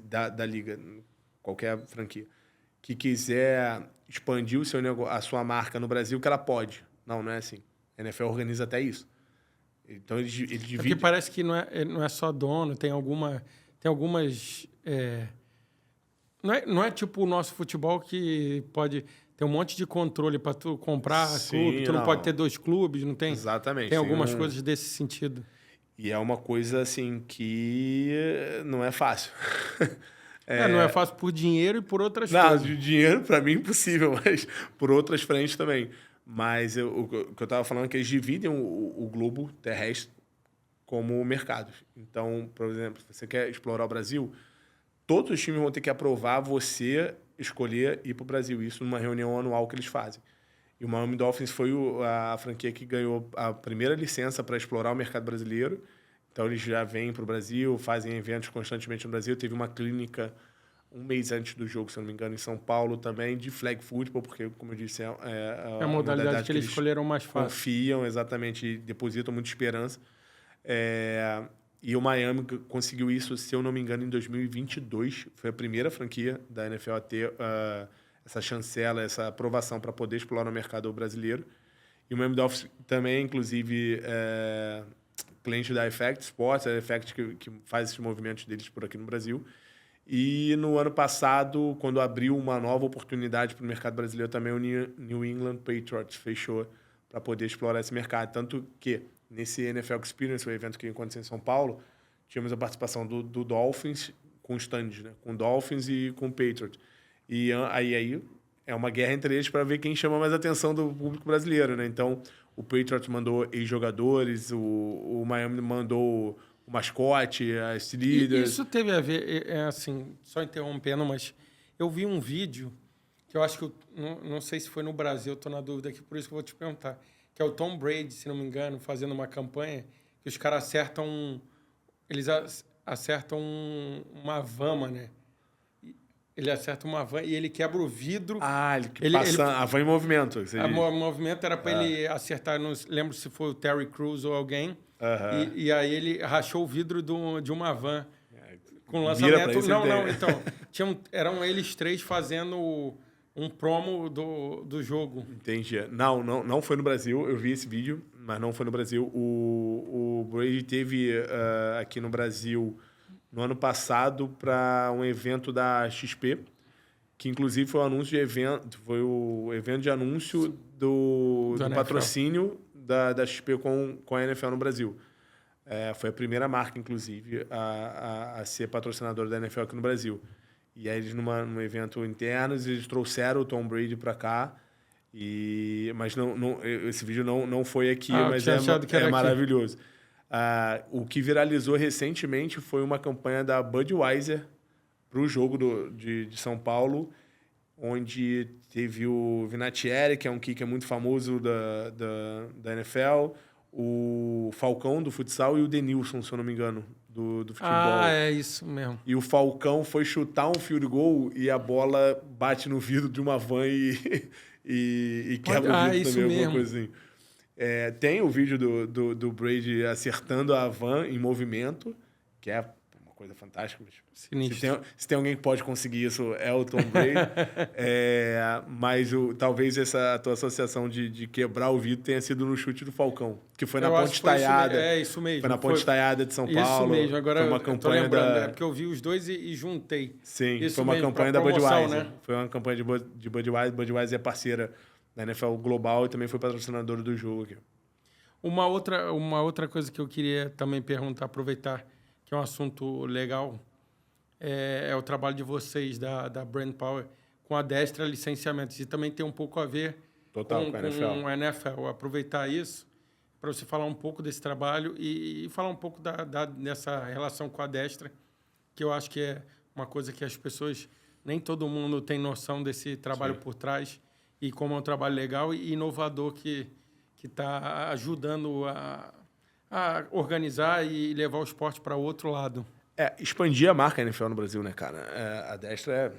da liga, qualquer franquia, que quiser expandir a sua marca no Brasil, que ela pode. Não é assim. A NFL organiza até isso. Então, ele divide... Porque parece que não é só dono, tem algumas... Não é tipo o nosso futebol que pode ter um monte de controle para tu comprar clube, tu não pode ter 2 clubes, não tem? Exatamente. Tem algumas coisas desse sentido. E é uma coisa, assim, que não é fácil. Não é fácil por dinheiro e por outras coisas. Não, dinheiro, para mim, é impossível, mas por outras frentes também. Mas o que eu estava falando é que eles dividem o globo terrestre como mercados. Então, por exemplo, se você quer explorar o Brasil, todos os times vão ter que aprovar você escolher ir para o Brasil. Isso numa reunião anual que eles fazem. E o Miami Dolphins foi a franquia que ganhou a primeira licença para explorar o mercado brasileiro. Então, eles já vêm para o Brasil, fazem eventos constantemente no Brasil. Teve uma clínica um mês antes do jogo, se eu não me engano, em São Paulo também, de flag football, porque, como eu disse, É a modalidade que eles escolheram mais fácil. Confiam, exatamente, e depositam muita esperança. E o Miami conseguiu isso, se eu não me engano, em 2022. Foi a primeira franquia da NFL a ter essa chancela, essa aprovação para poder explorar o mercado brasileiro. E o Miami Dolphins também, inclusive, cliente da Effect Sports, a Effect que faz esses movimentos deles por aqui no Brasil. E no ano passado, quando abriu uma nova oportunidade para o mercado brasileiro, também o New England Patriots fechou para poder explorar esse mercado. Tanto que nesse NFL Experience, o evento que aconteceu em São Paulo, tínhamos a participação do Dolphins com stands, né? Com Dolphins e com Patriots. E aí é uma guerra entre eles para ver quem chama mais atenção do público brasileiro, né? Então, o Patriots mandou ex-jogadores, o Miami mandou o mascote, as líderes. Isso teve a ver, assim, só interrompendo, mas eu vi um vídeo que eu acho que, não sei se foi no Brasil, estou na dúvida aqui, por isso que eu vou te perguntar, que é o Tom Brady, se não me engano, fazendo uma campanha que os caras acertam uma vama, né? Ele acerta uma van e ele quebra o vidro. Ele passa a van em movimento. O movimento era para ele acertar, não lembro se foi o Terry Crews ou alguém. E aí ele rachou o vidro de uma van com lançamento. Então, eram eles três fazendo um promo do jogo. Entendi. Não foi no Brasil. Eu vi esse vídeo, mas não foi no Brasil. O Brady teve aqui no Brasil no ano passado para um evento da XP, que inclusive foi o evento de anúncio do patrocínio da XP com a NFL no Brasil. Foi a primeira marca, inclusive, a ser patrocinadora da NFL aqui no Brasil. E aí eles, num evento interno, eles trouxeram o Tom Brady para cá. Mas esse vídeo não foi aqui, mas é maravilhoso. O que viralizou recentemente foi uma campanha da Budweiser para o jogo de São Paulo, onde teve o Vinatieri, que é um kicker muito famoso da NFL, o Falcão do futsal e o Denilson, se eu não me engano, do futebol. É isso mesmo. E o Falcão foi chutar um field goal e a bola bate no vidro de uma van e quebra o vidro também, alguma coisa assim. Tem o vídeo do Brady acertando a van em movimento, que é uma coisa fantástica. Se tem alguém que pode conseguir isso, é o Tom Brady. Mas talvez essa tua associação de quebrar o vidro tenha sido no chute do Falcão, que foi na Ponte Estaiada. Isso mesmo. Foi na Ponte Estaiada de São Paulo. Isso mesmo. Agora foi uma campanha porque eu vi os dois e juntei. Sim, isso foi uma mesmo, campanha da Budweiser. Né? Foi uma campanha de Budweiser. Budweiser é parceira da NFL Global e também foi patrocinador do jogo aqui. Uma outra coisa que eu queria também perguntar, aproveitar, que é um assunto legal, é o trabalho de vocês, da Brand Power, com a Destra Licenciamentos. E também tem um pouco a ver com a NFL. Aproveitar isso para você falar um pouco desse trabalho e falar um pouco dessa relação com a Destra, que eu acho que é uma coisa que as pessoas, nem todo mundo tem noção desse trabalho por trás, e como é um trabalho legal e inovador que está ajudando a organizar e levar o esporte para outro lado. Expandir a marca NFL no Brasil, né, cara? A Destra é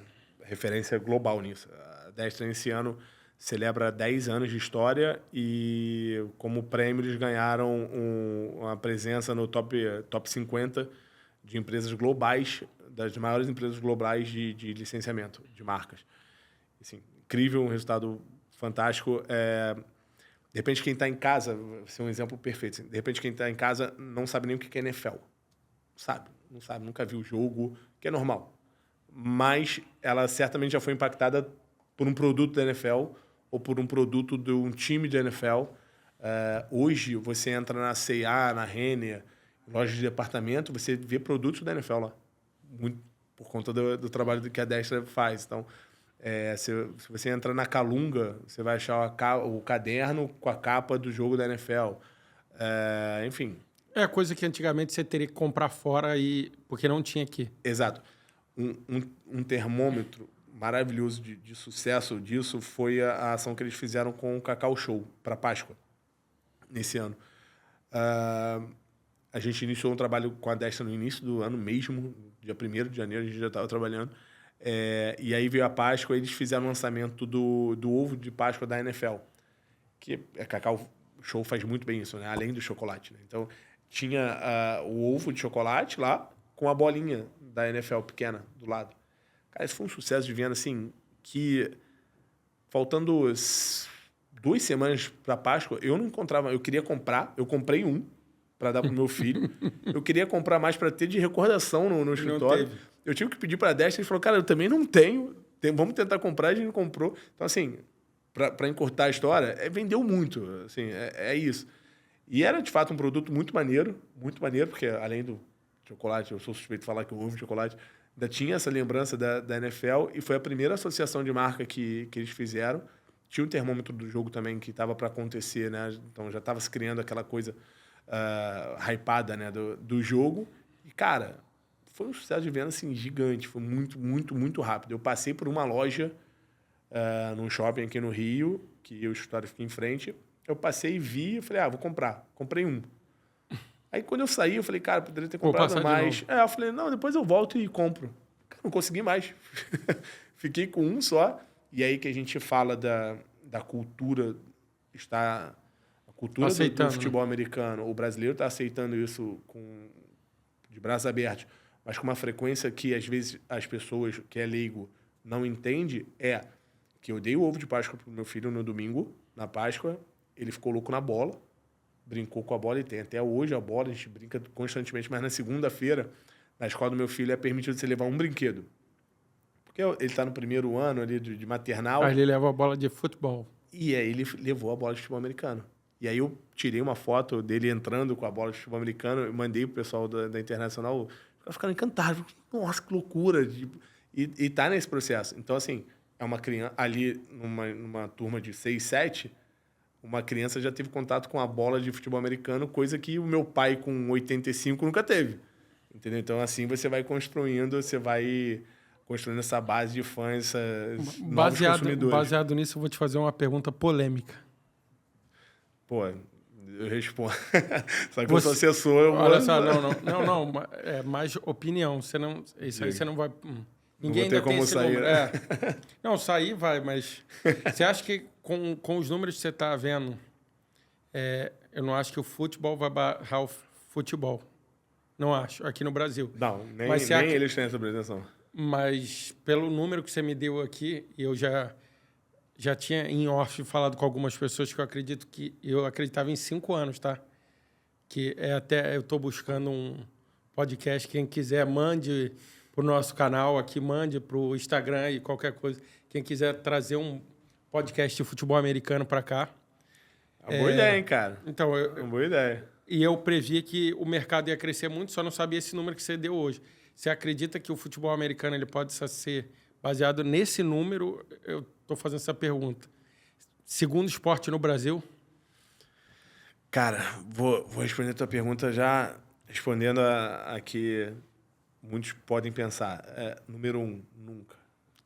referência global nisso. A Destra, esse ano, celebra 10 anos de história e, como prêmio, eles ganharam uma presença no top 50 de empresas globais, das maiores empresas globais de licenciamento de marcas. Assim, incrível, um resultado fantástico. De repente, quem está em casa, vai ser um exemplo perfeito. De repente, quem está em casa não sabe nem o que é NFL. Não sabe, nunca viu o jogo, que é normal. Mas ela certamente já foi impactada por um produto da NFL ou por um produto de um time da NFL. Hoje, você entra na C&A, na Renner, loja de departamento, você vê produtos da NFL lá. Muito por conta do trabalho que a Destra faz. Então, se você entrar na Calunga, você vai achar o caderno com a capa do jogo da NFL. Enfim. É coisa que antigamente você teria que comprar fora porque não tinha aqui. Exato. Um termômetro maravilhoso de sucesso disso foi a ação que eles fizeram com o Cacau Show para Páscoa, nesse ano. A gente iniciou um trabalho com a Destra no início do ano mesmo, dia 1º de janeiro, a gente já estava trabalhando. E aí veio a Páscoa, eles fizeram o lançamento do ovo de Páscoa da NFL. Que a Cacau Show faz muito bem isso, né? Além do chocolate, né? Então, tinha o ovo de chocolate lá com a bolinha da NFL pequena do lado. Cara, isso foi um sucesso de venda, assim, que faltando 2 semanas para Páscoa, eu não encontrava. Eu queria comprar, eu comprei um para dar pro meu filho. Eu queria comprar mais para ter de recordação no escritório. Eu tive que pedir para a Destra, ele falou, cara, eu também não tenho, vamos tentar comprar, a gente não comprou. Então, assim, para encurtar a história, vendeu muito, assim, é isso. E era, de fato, um produto muito maneiro, porque além do chocolate, eu sou suspeito de falar que o ovo de chocolate, ainda tinha essa lembrança da NFL, e foi a primeira associação de marca que eles fizeram. Tinha o termômetro do jogo também que estava para acontecer, né? Então já estava se criando aquela coisa hypada, né? do jogo. E, cara, foi um sucesso de venda assim, gigante, foi muito, muito, muito rápido. Eu passei por uma loja num shopping aqui no Rio, que o escritório fica em frente. Eu passei e vi, eu falei, vou comprar. Comprei um. Aí, quando eu saí, eu falei, cara, poderia ter comprado mais. Eu falei, não, depois eu volto e compro. Cara, não consegui mais. Fiquei com um só. E aí que a gente fala da cultura, a cultura do futebol americano. O brasileiro está aceitando isso de braços abertos, mas com uma frequência que, às vezes, as pessoas que é leigo não entende, que eu dei o ovo de Páscoa pro meu filho no domingo, na Páscoa, ele ficou louco na bola, brincou com a bola, e tem até hoje a bola, a gente brinca constantemente, mas na segunda-feira, na escola do meu filho, é permitido você levar um brinquedo. Porque ele está no primeiro ano ali de maternal. Aí ele leva a bola de futebol. E aí ele levou a bola de futebol americano. E aí eu tirei uma foto dele entrando com a bola de futebol americano, e mandei pro pessoal da Internacional, ficaram encantados. Nossa, que loucura! E tá nesse processo. Então, assim, é uma criança ali, numa turma de 6, 7, uma criança já teve contato com a bola de futebol americano, coisa que o meu pai, com 85, nunca teve. Entendeu? Então, assim, você vai construindo essa base de fãs, novos consumidores. Baseado nisso, eu vou te fazer uma pergunta polêmica. Pô, eu respondo. Só que eu sou assessor, eu vou... Olha só, não. É mais opinião. Isso aí você não vai... Ninguém ainda tem esse número. Não, sair vai, mas... Você acha que com os números que você está vendo, eu não acho que o futebol vai barrar o futebol. Não acho, aqui no Brasil. Não, nem eles têm essa pretensão. Mas pelo número que você me deu aqui, eu já tinha em off falado com algumas pessoas que eu acreditava em 5 anos, tá? Que até eu estou buscando um podcast, quem quiser mande para o nosso canal aqui, mande para o Instagram e qualquer coisa. Quem quiser trazer um podcast de futebol americano para cá. É uma boa ideia, hein, cara? Então, é uma boa ideia. E eu previa que o mercado ia crescer muito, só não sabia esse número que você deu hoje. Você acredita que o futebol americano ele pode ser baseado nesse número? Eu estou fazendo essa pergunta. Segundo esporte no Brasil? Cara, vou responder a tua pergunta já respondendo a que muitos podem pensar. Número 1, nunca.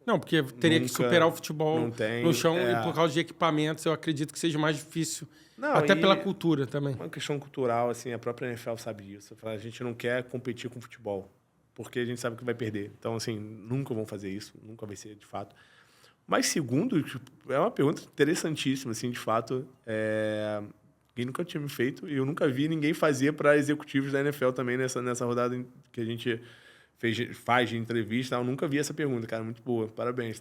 Não, porque teria que superar o futebol no chão e por causa de equipamentos, eu acredito que seja mais difícil. Não, até pela cultura também. Uma questão cultural, assim, a própria NFL sabe disso. A gente não quer competir com futebol, porque a gente sabe que vai perder. Então, assim, nunca vão fazer isso, nunca vai ser, de fato. Mas, segundo, é uma pergunta interessantíssima, assim, de fato. Ninguém nunca tinha me feito, e eu nunca vi ninguém fazer para executivos da NFL também nessa rodada que a gente faz de entrevista. Eu nunca vi essa pergunta, cara, muito boa. Parabéns.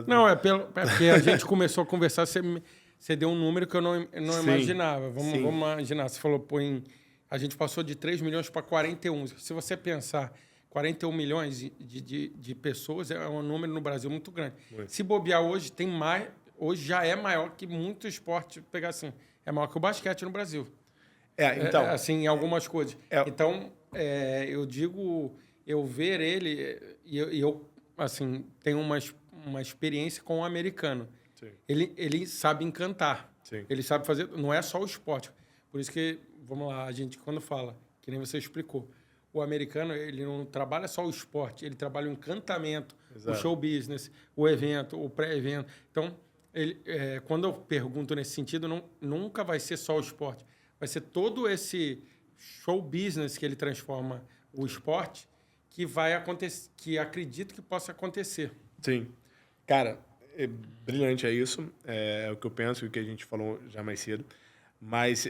Não, porque a gente começou a conversar, você deu um número que eu não imaginava. Vamos imaginar, você falou, a gente passou de 3 milhões para 41. Se você pensar, 41 milhões de pessoas é um número no Brasil muito grande. Muito. Se bobear hoje, hoje já é maior que muito esporte, pegar assim, é maior que o basquete no Brasil. Então... assim, em algumas coisas. Então, eu digo, eu ver ele, e eu assim, tenho uma experiência com o americano. Sim. Ele sabe encantar. Sim. Ele sabe fazer, não é só o esporte. Por isso que, vamos lá, a gente quando fala, que nem você explicou, o americano, ele não trabalha só o esporte, ele trabalha o encantamento, o show business, o evento, o pré-evento. Então, quando eu pergunto nesse sentido, nunca vai ser só o esporte. Vai ser todo esse show business que ele transforma o esporte, que vai acontecer, que acredito que possa acontecer. Sim. Cara, brilhante é isso. É o que eu penso, o que a gente falou já mais cedo. Mas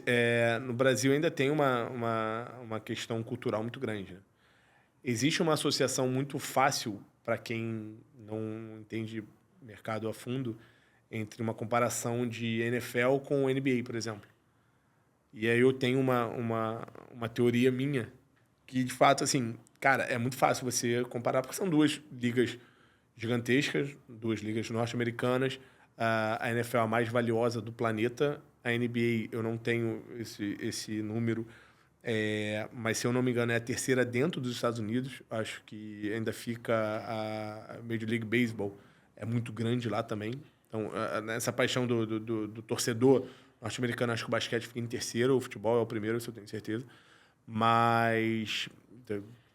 no Brasil ainda tem uma questão cultural muito grande, né? Existe uma associação muito fácil para quem não entende mercado a fundo entre uma comparação de NFL com NBA, por exemplo. E aí eu tenho uma teoria minha que, de fato, assim, cara, é muito fácil você comparar, porque são duas ligas gigantescas, duas ligas norte-americanas. A NFL é a mais valiosa do planeta. A NBA, eu não tenho esse número, mas, se eu não me engano, é a terceira dentro dos Estados Unidos. Acho que ainda fica a Major League Baseball, é muito grande lá também. Então, nessa paixão do torcedor norte-americano, acho que o basquete fica em terceiro, o futebol é o primeiro, isso eu tenho certeza. Mas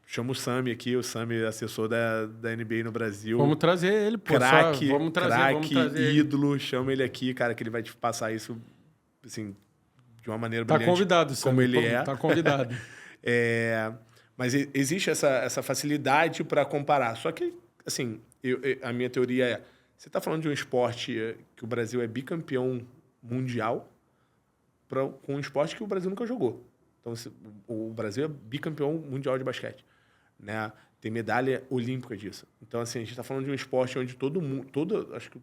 chamo o Sami aqui, o Sami é assessor da NBA no Brasil. Vamos trazer ele, pô. Craque, vamos trazer ídolo, chama ele aqui, cara, que ele vai te passar isso, assim, de uma maneira tá brilhante. Convidado, como Sami, ele é. Tá convidado. Mas existe essa facilidade para comparar. Só que, assim, a minha teoria é, você está falando de um esporte que o Brasil é bicampeão mundial com um esporte que o Brasil nunca jogou. Então, o Brasil é bicampeão mundial de basquete, né? Tem medalha olímpica disso. Então, assim, a gente está falando de um esporte onde todo mundo, acho que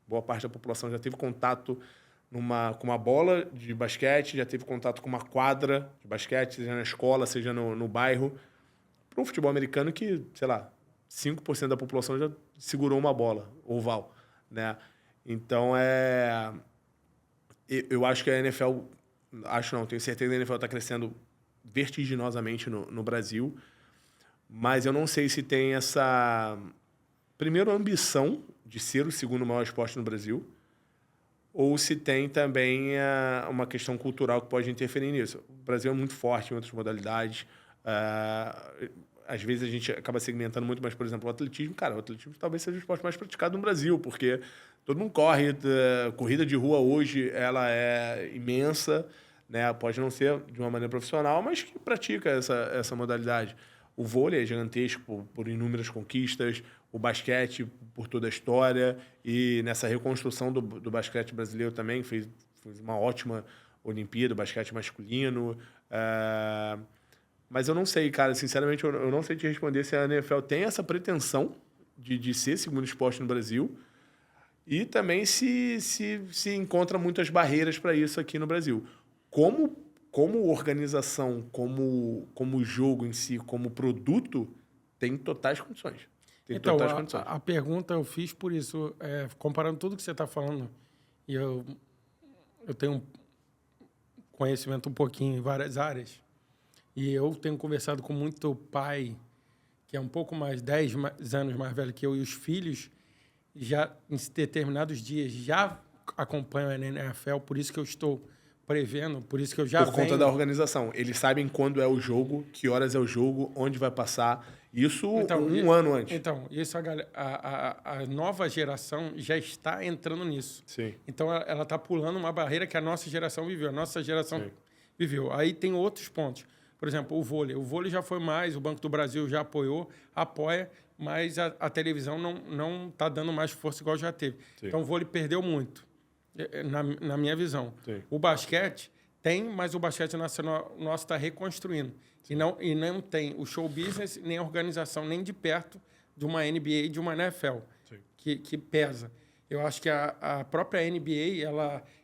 boa parte da população já teve contato com uma bola de basquete, já teve contato com uma quadra de basquete, seja na escola, seja no bairro. Para um futebol americano que, sei lá, 5% da população já segurou uma bola oval, né? Então, eu acho que a NFL... tenho certeza que a NFL está crescendo vertiginosamente no Brasil, mas eu não sei se tem essa, primeiro, ambição de ser o segundo maior esporte no Brasil, ou se tem também uma questão cultural que pode interferir nisso. O Brasil é muito forte em outras modalidades. Às vezes a gente acaba segmentando muito, mas, por exemplo, o atletismo. Cara, o atletismo talvez seja o esporte mais praticado no Brasil, porque todo mundo corre. Corrida de rua hoje ela é imensa, né? Pode não ser de uma maneira profissional, mas que pratica essa modalidade. O vôlei é gigantesco por inúmeras conquistas, o basquete por toda a história, e nessa reconstrução do basquete brasileiro também fez uma ótima Olimpíada, o basquete masculino. Mas eu não sei, cara, sinceramente, eu não sei te responder se a NFL tem essa pretensão de ser segundo esporte no Brasil, e também se encontra muitas barreiras para isso aqui no Brasil. Como organização, como jogo em si, como produto, tem totais condições. Então, a pergunta eu fiz por isso, comparando tudo que você está falando, e eu tenho um conhecimento um pouquinho em várias áreas, e eu tenho conversado com muito pai, que é um pouco mais, 10 anos mais velho que eu, e os filhos, já em determinados dias, já acompanham a NFL, por isso que eu estou prevendo, por isso que eu já Por conta da organização. Eles sabem quando é o jogo, que horas é o jogo, onde vai passar. Isso um ano antes. Então, isso a nova geração já está entrando nisso. Sim. Então, ela está pulando uma barreira que a nossa geração viveu. A nossa geração viveu. Aí tem outros pontos. Por exemplo, o vôlei. O vôlei já foi mais, o Banco do Brasil já apoia, mas a televisão não está dando mais força igual já teve. Sim. Então, o vôlei perdeu muito, na minha visão. Sim. O basquete tem, mas o basquete nacional nosso está reconstruindo. E não tem o show business, nem a organização, nem de perto de uma NBA e de uma NFL, que pesa. Eu acho que a própria NBA,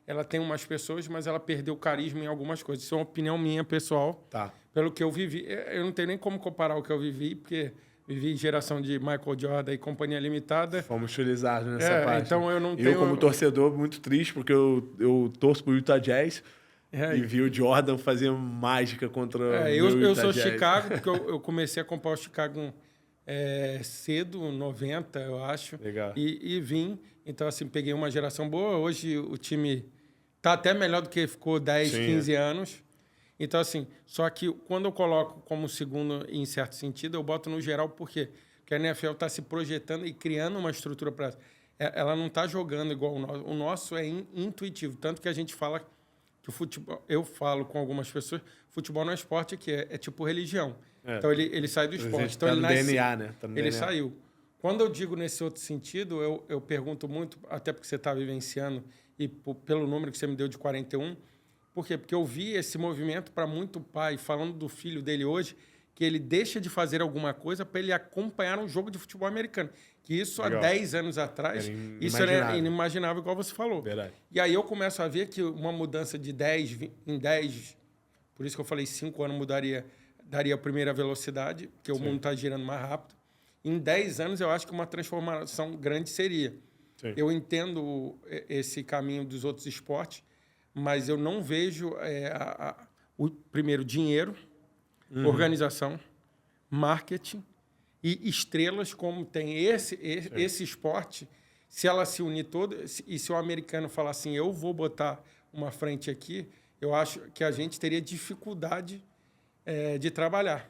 ela tem umas pessoas, mas ela perdeu carisma em algumas coisas. Isso é uma opinião minha, pessoal. Tá. Pelo que eu vivi. Eu não tenho nem como comparar o que eu vivi, porque vivi geração de Michael Jordan e Companhia Limitada. Fomos utilizados nessa parte. Então eu não tenho... Eu, como torcedor, muito triste, porque eu torço pro Utah Jazz. E vi o Jordan fazer mágica contra o eu sou Chicago, porque eu comecei a acompanhar o Chicago cedo, 90, eu acho. Legal. E vim. Então, assim, peguei uma geração boa. Hoje o time está até melhor do que ficou 10, 15 anos. Então, assim, só que quando eu coloco como segundo, em certo sentido, eu boto no geral, por quê? Porque a NFL está se projetando e criando uma estrutura para... Ela não está jogando igual o nosso. O nosso é intuitivo. Tanto que a gente fala que o futebol... Eu falo com algumas pessoas, futebol não é esporte, que é tipo religião. É. Então, ele sai do esporte. Então, Tá ele no nasce, DNA, né? Tá no ele DNA. saiu. Quando eu digo nesse outro sentido, eu pergunto muito, até porque você está vivenciando, e pelo número que você me deu de 41, por quê? Porque eu vi esse movimento para muito pai, falando do filho dele hoje, que ele deixa de fazer alguma coisa para ele acompanhar um jogo de futebol americano. Que isso Legal. há 10 anos atrás, Era isso era inimaginável. inimaginável, igual você falou. Verdade. E aí eu começo a ver que uma mudança de 10 em 10, por isso que eu falei 5 anos daria a primeira velocidade, porque o mundo está girando mais rápido. Em 10 anos, eu acho que uma transformação grande seria. Sim. Eu entendo esse caminho dos outros esportes, mas eu não vejo o primeiro dinheiro, organização, marketing e estrelas como tem esse esporte. Se ela se unir toda, e se o americano falar assim, eu vou botar uma frente aqui, eu acho que a gente teria dificuldade de trabalhar.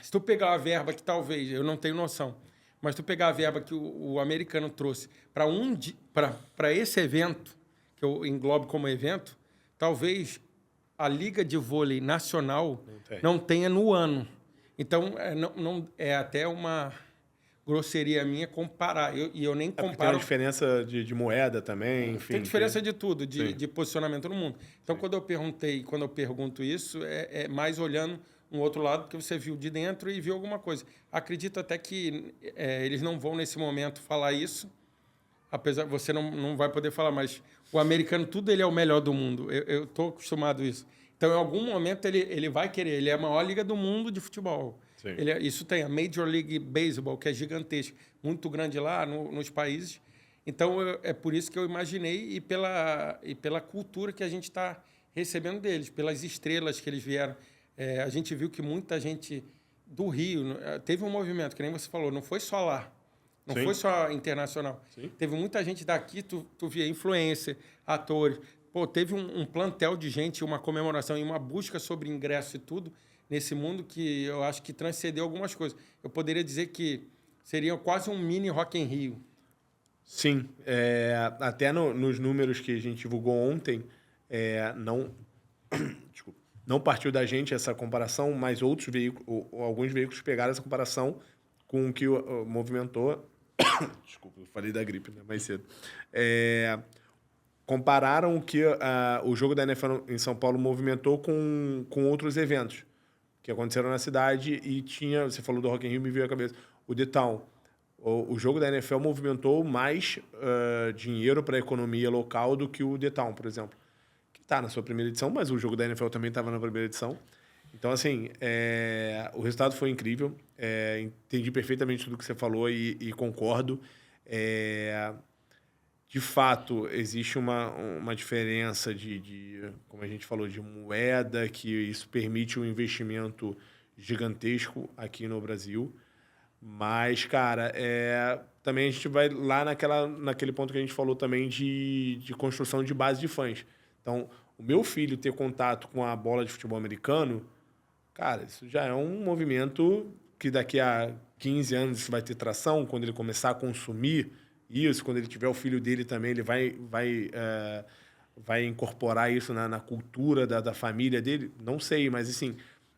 Se tu pegar a verba que talvez, eu não tenho noção, mas tu pegar a verba que o americano trouxe para esse evento, que eu englobo como evento, talvez a Liga de Vôlei Nacional não tenha no ano. Então, é até uma grosseria minha comparar. E eu nem Porque tem comparo... uma diferença de moeda também, enfim. Tem diferença de tudo, de posicionamento no mundo. Então, quando eu pergunto isso, é mais olhando um outro lado, porque você viu de dentro e viu alguma coisa. Acredito até que eles não vão, nesse momento, falar isso, apesar você não vai poder falar, mas o americano, tudo ele é o melhor do mundo. Eu estou acostumado a isso. Então, em algum momento, ele vai querer. Ele é a maior liga do mundo de futebol. Isso tem a Major League Baseball, que é gigantesca, muito grande lá nos países. Então, é por isso que eu imaginei e pela cultura que a gente está recebendo deles, pelas estrelas que eles vieram. A gente viu que muita gente do Rio... Teve um movimento, que nem você falou, não foi só lá. Não foi só internacional. Teve muita gente daqui, tu via influencer, atores. Pô, teve um plantel de gente, uma comemoração e uma busca sobre ingresso e tudo nesse mundo que eu acho que transcendeu algumas coisas. Eu poderia dizer que seria quase um mini Rock in Rio. Sim. Até nos números que a gente divulgou ontem, não partiu da gente essa comparação, mas outros veículos, alguns veículos pegaram essa comparação com o que movimentou... Desculpa, eu falei da gripe, né? Mais cedo. Compararam o que o jogo da NFL em São Paulo movimentou com outros eventos que aconteceram na cidade e tinha... Você falou do Rock in Rio, me veio à cabeça. O The Town. O jogo da NFL movimentou mais dinheiro para a economia local do que o The Town, por exemplo. Que está na sua primeira edição, mas o jogo da NFL também estava na primeira edição. Então, assim, o resultado foi incrível. Entendi perfeitamente tudo que você falou e concordo. De fato, existe uma diferença como a gente falou, de moeda, que isso permite um investimento gigantesco aqui no Brasil. Mas, cara, também a gente vai lá naquele ponto que a gente falou também de construção de base de fãs. Então, o meu filho ter contato com a bola de futebol americano, cara, isso já é um movimento que daqui a 15 anos isso vai ter tração, quando ele começar a consumir isso, quando ele tiver o filho dele também, ele vai incorporar isso na cultura da família dele. Não sei, mas assim,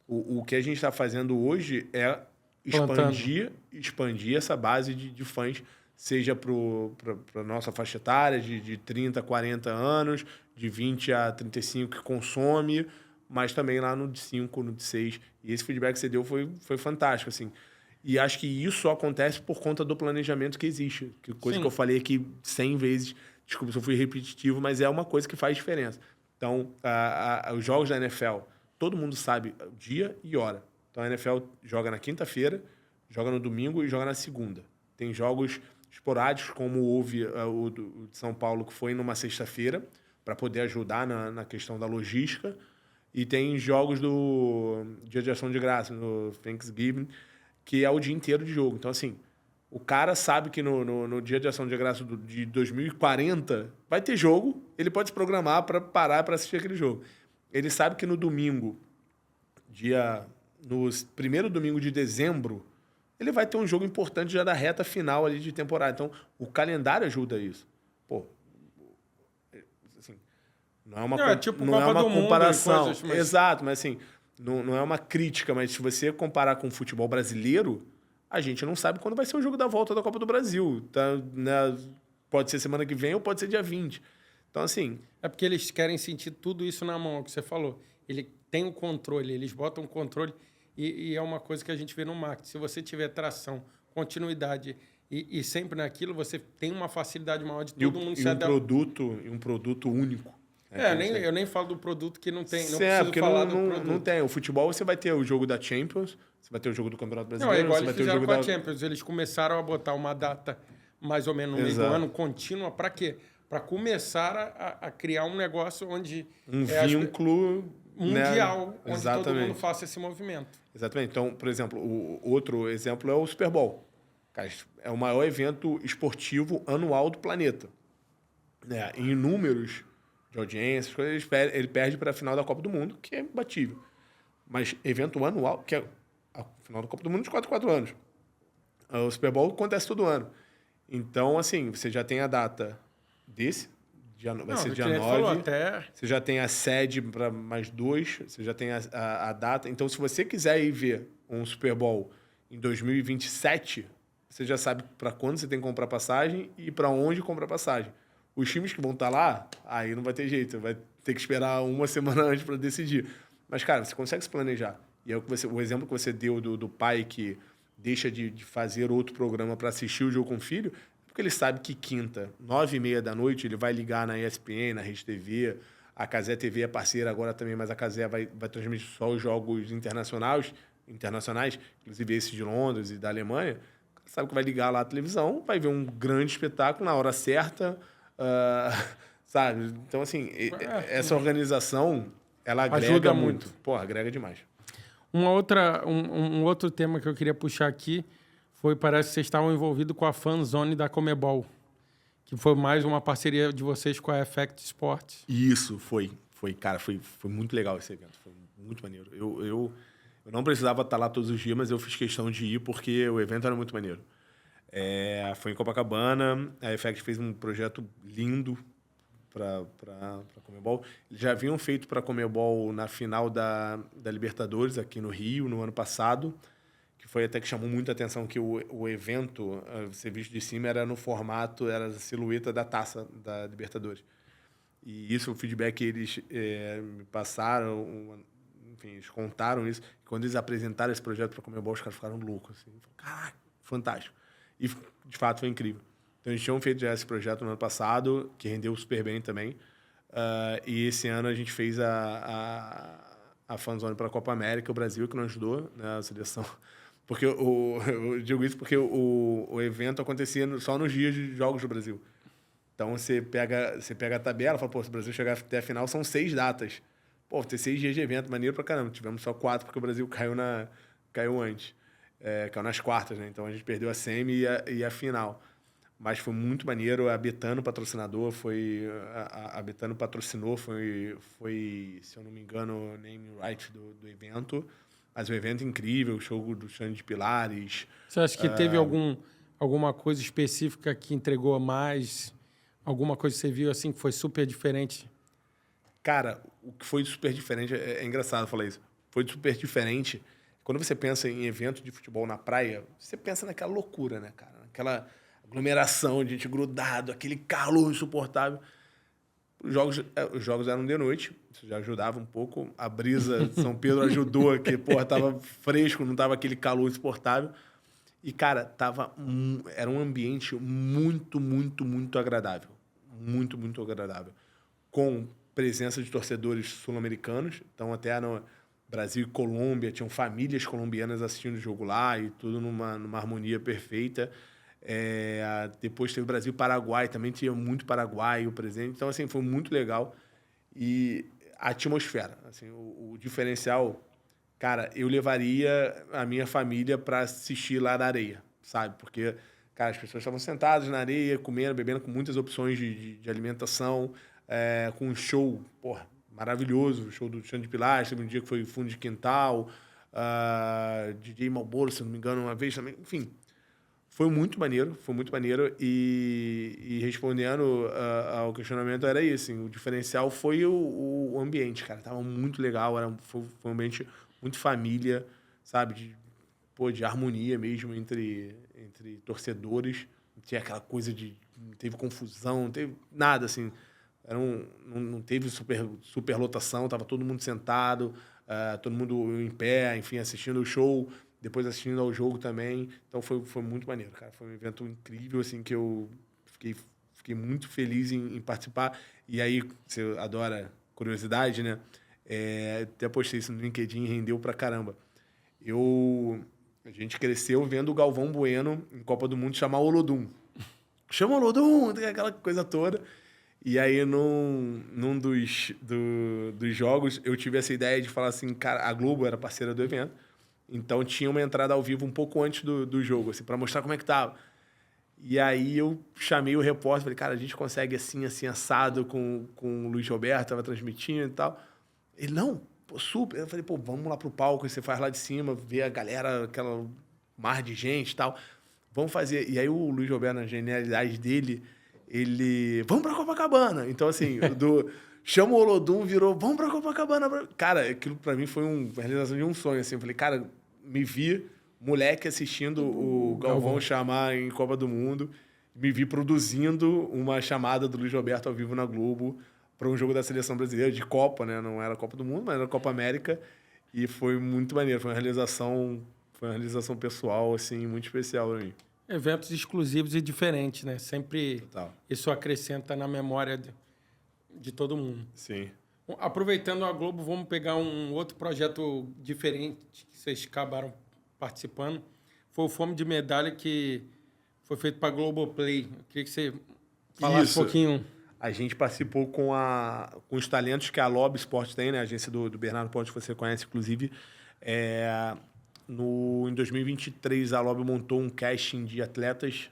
o que a gente está fazendo hoje é expandir essa base de fãs, seja para a nossa faixa etária de 30, 40 anos, de 20 a 35 que consome, mas também lá no de 5, no de 6. E esse feedback que você deu foi fantástico, assim. E acho que isso só acontece por conta do planejamento que existe. Coisa que eu falei aqui 100 vezes, desculpa se eu fui repetitivo, mas é uma coisa que faz diferença. Então, os jogos da NFL, todo mundo sabe dia e hora. Então, a NFL joga na quinta-feira, joga no domingo e joga na segunda. Tem jogos esporádicos, como houve o de São Paulo, que foi numa sexta-feira, para poder ajudar na questão da logística. E tem jogos do Dia de Ação de Graça, no Thanksgiving, que é o dia inteiro de jogo. Então, assim, o cara sabe que no Dia de Ação de Graça de 2040 vai ter jogo, ele pode se programar para parar para assistir aquele jogo. Ele sabe que no domingo, no primeiro domingo de dezembro, ele vai ter um jogo importante já da reta final ali de temporada. Então, o calendário ajuda isso. Pô, assim, Não é uma, Não, é tipo não é Copa uma do Mundo e comparação. coisas, mas- Exato, mas assim, não é uma crítica, mas se você comparar com o futebol brasileiro, a gente não sabe quando vai ser o jogo da volta da Copa do Brasil. Tá, né? Pode ser semana que vem ou pode ser dia 20. Então, assim, É porque eles querem sentir tudo isso na mão, é o que você falou. Ele tem o controle, eles botam o controle e é uma coisa que a gente vê no marketing. Se você tiver tração, continuidade e sempre naquilo, você tem uma facilidade maior de todo mundo se adaptar. um produto único. Eu nem falo do produto que não tem. Não É, preciso porque falar não, do produto. não tem. O futebol, você vai ter o jogo da Champions, você vai ter o jogo do Campeonato Não, é Brasileiro, igual você vai eles ter o fizeram jogo com a da... Champions. Eles começaram a botar uma data mais ou menos no meio do Exato. ano, contínua, para quê? Para começar a criar um negócio onde... Um as- vínculo... mundial, né? onde todo Exatamente. mundo faça esse movimento. Exatamente. Então, por exemplo, o outro exemplo é o Super Bowl. Cara, é o maior evento esportivo anual do planeta. Né? Em números de audiências, ele perde para a final da Copa do Mundo, que é imbatível. Mas evento anual, que é a final da Copa do Mundo de 4 anos. O Super Bowl acontece todo ano. Então, assim, você já tem a data desse, vai ser dia 9. Falou, até... Você já tem a sede para mais 2, você já tem a data. Então, se você quiser ir ver um Super Bowl em 2027, você já sabe para quando você tem que comprar passagem e para onde comprar passagem. Os times que vão estar lá, aí não vai ter jeito, vai ter que esperar uma semana antes para decidir. Mas, cara, você consegue se planejar. E é o exemplo que você deu do pai que deixa de fazer outro programa para assistir o jogo com o filho, porque ele sabe que quinta, 9h30 da noite, ele vai ligar na ESPN, na Rede TV. A Cazé TV é parceira agora também, mas a Cazé vai transmitir só os jogos internacionais, inclusive esse de Londres e da Alemanha. Sabe que vai ligar lá a televisão, vai ver um grande espetáculo na hora certa, sabe? Então, assim, essa organização, ela agrega Ajuda muito. muito. Pô, agrega demais. Um outro tema que eu queria puxar aqui parece que vocês estavam envolvidos com a Fanzone da Comebol, que foi mais uma parceria de vocês com a Effect Sports. Isso, foi, cara, foi muito legal esse evento, foi muito maneiro. Eu não precisava estar lá todos os dias, mas eu fiz questão de ir porque o evento era muito maneiro. Foi em Copacabana, a Effect fez um projeto lindo para a Comebol. Eles já haviam feito para a Comebol na final da Libertadores, aqui no Rio, no ano passado, que foi até que chamou muita atenção que o evento, você visto de cima, era no formato, era a silhueta da taça da Libertadores. E isso, o feedback que eles me passaram, enfim, eles contaram isso. Quando eles apresentaram esse projeto para a Comebol, os caras ficaram loucos. Assim. Caraca, fantástico. E, de fato, foi incrível. Então, eles tinham feito já esse projeto no ano passado, que rendeu super bem também. E esse ano a gente fez a Fanzone para a Copa América, o Brasil, que não ajudou, né, a seleção. Porque eu digo isso porque o evento acontecia só nos dias de jogos do Brasil. Então, você pega a tabela e fala, pô, se o Brasil chegar até a final, são 6 datas. Pô, ter 6 dias de evento, maneiro pra caramba. Tivemos só 4 porque o Brasil caiu antes. Caiu nas quartas, né? Então, a gente perdeu a semi e a final. Mas foi muito maneiro. A Betano, patrocinador, a Betano patrocinou, foi, se eu não me engano, name right do evento. Mas um evento incrível, o show do Xande de Pilares. Você acha que teve alguma coisa específica que entregou mais? Alguma coisa que você viu assim que foi super diferente? Cara, o que foi super diferente, é engraçado falar isso, foi super diferente. Quando você pensa em evento de futebol na praia, você pensa naquela loucura, né, cara? Naquela aglomeração de gente grudado, aquele calor insuportável. Os jogos eram de noite, isso já ajudava um pouco. A brisa de São Pedro ajudou, que, porra, tava fresco, não tava aquele calor insuportável. E, cara, era um ambiente muito, muito, muito agradável. Muito, muito agradável. Com presença de torcedores sul-americanos. Então, até no Brasil e Colômbia, tinham famílias colombianas assistindo o jogo lá e tudo numa harmonia perfeita. Depois teve Brasil e Paraguai, também tinha muito paraguaio presente. Então, assim, foi muito legal. E a atmosfera, assim, o diferencial... Cara, eu levaria a minha família para assistir lá na areia, sabe? Porque, cara, as pessoas estavam sentadas na areia, comendo, bebendo, com muitas opções de alimentação, com um show, porra, maravilhoso, o show do Xande de Pilares, teve um dia que foi fundo de quintal, DJ Malboro, se não me engano, uma vez também, enfim. Foi muito maneiro, foi muito maneiro. E respondendo ao questionamento, era isso. Assim, o diferencial foi o ambiente, cara. Tava muito legal, foi um ambiente muito família, sabe? De harmonia mesmo entre torcedores. Não tinha aquela coisa não teve confusão, não teve nada, assim. Não teve super lotação, tava todo mundo sentado, todo mundo em pé, enfim, assistindo o show, depois assistindo ao jogo também. Então foi muito maneiro, cara. Foi um evento incrível, assim, que eu fiquei muito feliz em participar. E aí, você adora curiosidade, né? Até postei isso no LinkedIn, rendeu pra caramba. A gente cresceu vendo o Galvão Bueno em Copa do Mundo chamar o Olodum. Chama o Olodum, aquela coisa toda. E aí, num dos jogos, eu tive essa ideia de falar assim, cara, a Globo era parceira do evento, então tinha uma entrada ao vivo um pouco antes do jogo, assim, para mostrar como é que tava. E aí eu chamei o repórter, falei, cara, a gente consegue assim, assado com o Luiz Roberto, tava transmitindo e tal. Ele, não, pô, super. Eu falei, pô, vamos lá pro palco, você faz lá de cima, vê a galera, aquela mar de gente e tal. Vamos fazer. E aí o Luiz Roberto, na genialidade dele, vamos pra Copacabana. Então, assim, chama o Olodum, virou, vamos pra Copacabana. Cara, aquilo pra mim foi uma realização de um sonho, assim. Eu falei, cara, me vi moleque assistindo o Galvão chamar em Copa do Mundo, me vi produzindo uma chamada do Luiz Roberto ao vivo na Globo para um jogo da Seleção Brasileira, de Copa, né? Não era Copa do Mundo, mas era Copa América. E foi muito maneiro. Foi uma realização pessoal, assim, muito especial para mim. Eventos exclusivos e diferentes, né? Sempre Total. Isso acrescenta na memória de todo mundo. Sim. Aproveitando a Globo, vamos pegar um outro projeto diferente que vocês acabaram participando. Foi o Fome de Medalha, que foi feito para a Globoplay. Eu queria que você falasse um pouquinho. A gente participou com os talentos que a Lobby Sport tem, né? A agência do Bernardo Ponte, que você conhece, inclusive. Em 2023, a Lobby montou um casting de atletas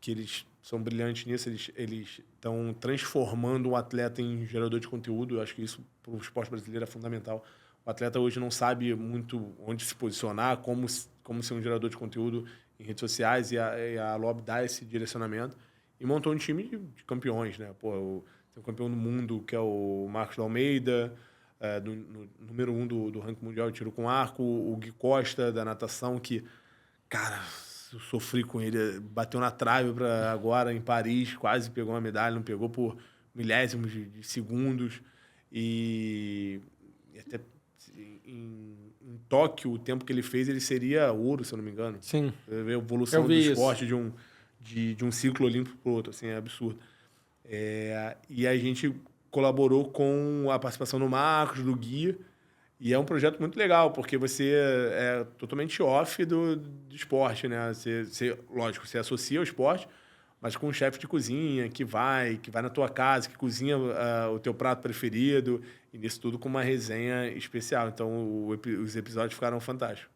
que eles são brilhantes nisso. Eles estão transformando um atleta em gerador de conteúdo. Eu acho que isso, para o esporte brasileiro, é fundamental. O atleta hoje não sabe muito onde se posicionar, como ser um gerador de conteúdo em redes sociais, e a Lobby dá esse direcionamento. E montou um time de campeões, né? Pô, tem um campeão do mundo, que é o Marcos da Almeida, número 1 do ranking mundial de tiro com arco, o Gui Costa, da natação, que, cara, eu sofri com ele, bateu na trave agora em Paris, quase pegou uma medalha, não pegou por milésimos de segundos. E até em Tóquio, o tempo que ele fez, ele seria ouro, se eu não me engano. Sim. A evolução do esporte de um ciclo olímpico para o outro, assim, é absurdo. E a gente colaborou com a participação do Marcos, do Gui, e é um projeto muito legal, porque você é totalmente off do esporte, né? Lógico, você associa ao esporte, mas com um chefe de cozinha que vai na tua casa, que cozinha o teu prato preferido, e nisso tudo com uma resenha especial. Então, os episódios ficaram fantásticos.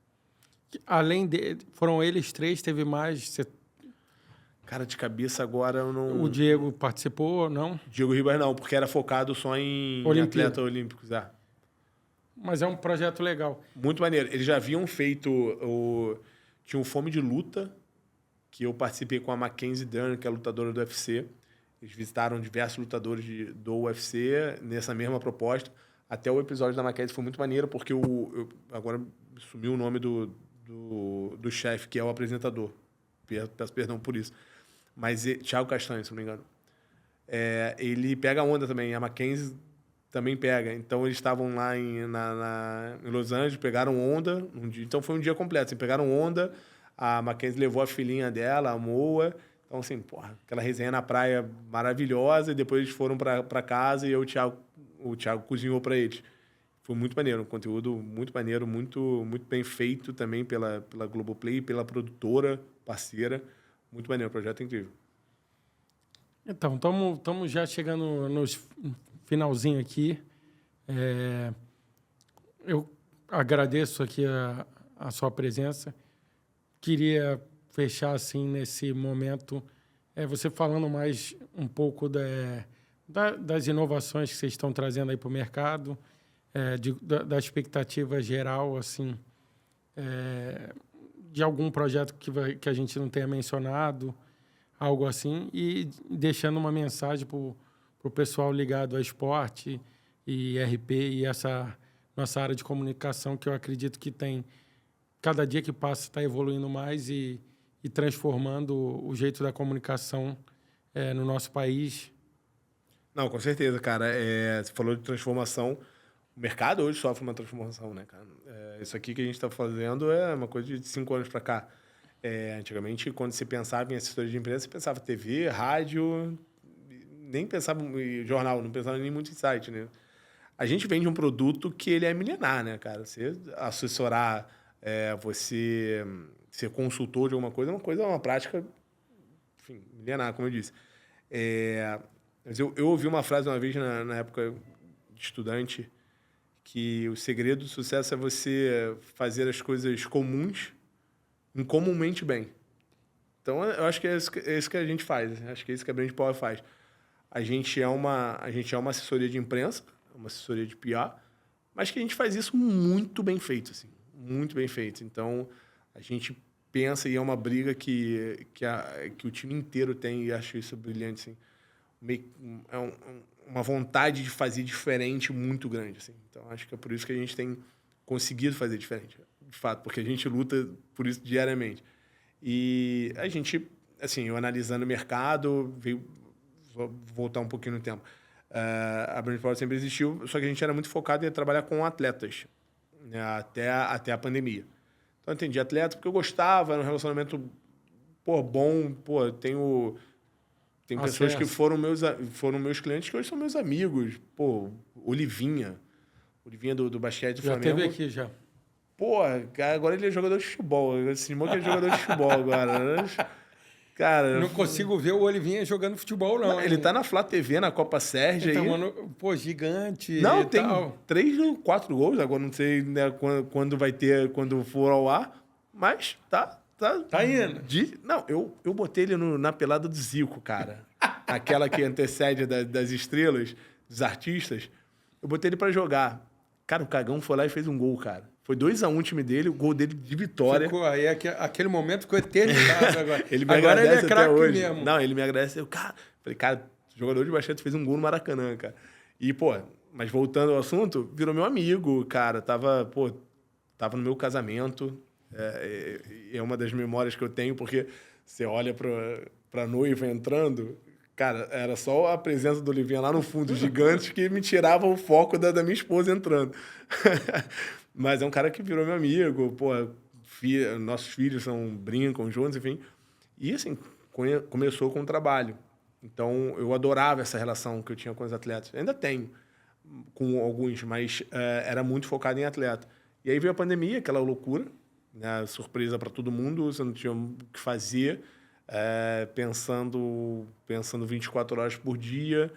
Além foram eles 3, teve mais... Cara, de cabeça agora eu não... O Diego participou, não? Diego Ribas não, porque era focado só em atletas olímpicos. Mas é um projeto legal. Muito maneiro. Eles já haviam feito... Tinha um Fome de Luta, que eu participei com a Mackenzie Dern, que é lutadora do UFC. Eles visitaram diversos lutadores do UFC nessa mesma proposta. Até o episódio da Mackenzie foi muito maneiro, porque agora sumiu o nome do chefe, que é o apresentador. Peço perdão por isso. Mas Thiago Castanho, se não me engano. Ele pega onda também. A Mackenzie também pega. Então, eles estavam lá em Los Angeles, pegaram onda. Então, foi um dia completo. Assim, pegaram onda, a Mackenzie levou a filhinha dela, a Moa. Então, assim, porra, aquela resenha na praia maravilhosa. E depois eles foram para casa e o Thiago cozinhou para eles. Foi muito maneiro. Um conteúdo muito maneiro, muito, muito bem feito também pela Globoplay, pela produtora parceira. Muito maneiro, o projeto é incrível. Então, estamos já chegando no finalzinho aqui. Eu agradeço aqui a sua presença. Queria fechar, assim, nesse momento, você falando mais um pouco das inovações que vocês estão trazendo aí para o mercado, da expectativa geral, assim, de algum projeto que a gente não tenha mencionado, algo assim, e deixando uma mensagem para o pessoal ligado a esporte e RP e essa nossa área de comunicação, que eu acredito que tem, cada dia que passa, está evoluindo mais e transformando o jeito da comunicação no nosso país. Não, com certeza, cara. Você falou de transformação. O mercado hoje sofre uma transformação, né, cara? Isso aqui que a gente está fazendo é uma coisa de 5 anos para cá. Antigamente, quando se pensava em assessoria de imprensa, você pensava TV, rádio, nem pensava em jornal, não pensava nem muito em site, né? A gente vende um produto que ele é milenar, né, cara? Você assessorar, você ser consultor de alguma coisa é uma prática, enfim, milenar, como eu disse. Mas eu ouvi uma frase uma vez na época de estudante, que o segredo do sucesso é você fazer as coisas comuns incomumente bem. Então, eu acho que é isso que a gente faz. Acho que é isso que a Brand Power faz. A gente é uma assessoria de imprensa, uma assessoria de PR, mas que a gente faz isso muito bem feito, assim, muito bem feito. Então, a gente pensa, e é uma briga que o time inteiro tem, e acho isso brilhante, assim. Uma vontade de fazer diferente muito grande, assim. Então, acho que é por isso que a gente tem conseguido fazer diferente, de fato, porque a gente luta por isso diariamente. E a gente, assim, eu analisando o mercado, vou voltar um pouquinho no tempo. A Brand Power sempre existiu, só que a gente era muito focado em trabalhar com atletas, né, até a pandemia. Então, eu entendi atleta porque eu gostava, era um relacionamento bom, tem pessoas que foram meus clientes que hoje são meus amigos. Olivinha do basquete do Flamengo. Já teve aqui, já. Agora ele é jogador de futebol. Ele cismou que ele é jogador de futebol agora. Cara, não consigo ver o Olivinha jogando futebol, não. Ele tá na Flá TV, na Copa Sérgio. Então, mano, gigante. Não, tem tal. 3 ou 4 gols. Agora não sei, né, quando vai ter, quando for ao ar. Mas tá indo. Não, eu botei ele na pelada do Zico, cara. Aquela que antecede das estrelas, dos artistas. Eu botei ele pra jogar. Cara, o Cagão foi lá e fez um gol, cara. Foi 2-1 o time dele, o gol dele de vitória. Ficou aí, aquele momento ficou eternizado agora. Ele me agora agradece ele é craque hoje. mesmo. Não, ele me agradece. Falei, cara, jogador de basquete fez um gol no Maracanã, cara. E, mas voltando ao assunto, virou meu amigo, cara. Tava no meu casamento. É uma das memórias que eu tenho, porque você olha pra noiva entrando, cara, era só a presença do Olivinha lá no fundo, gigante, que me tirava o foco da minha esposa entrando. Mas é um cara que virou meu amigo, nossos filhos brincam juntos, enfim. E, assim, começou com o trabalho. Então, eu adorava essa relação que eu tinha com os atletas. Ainda tenho com alguns, mas era muito focado em atleta. E aí veio a pandemia, aquela loucura, né? Surpresa para todo mundo, você não tinha o que fazer, pensando 24 horas por dia.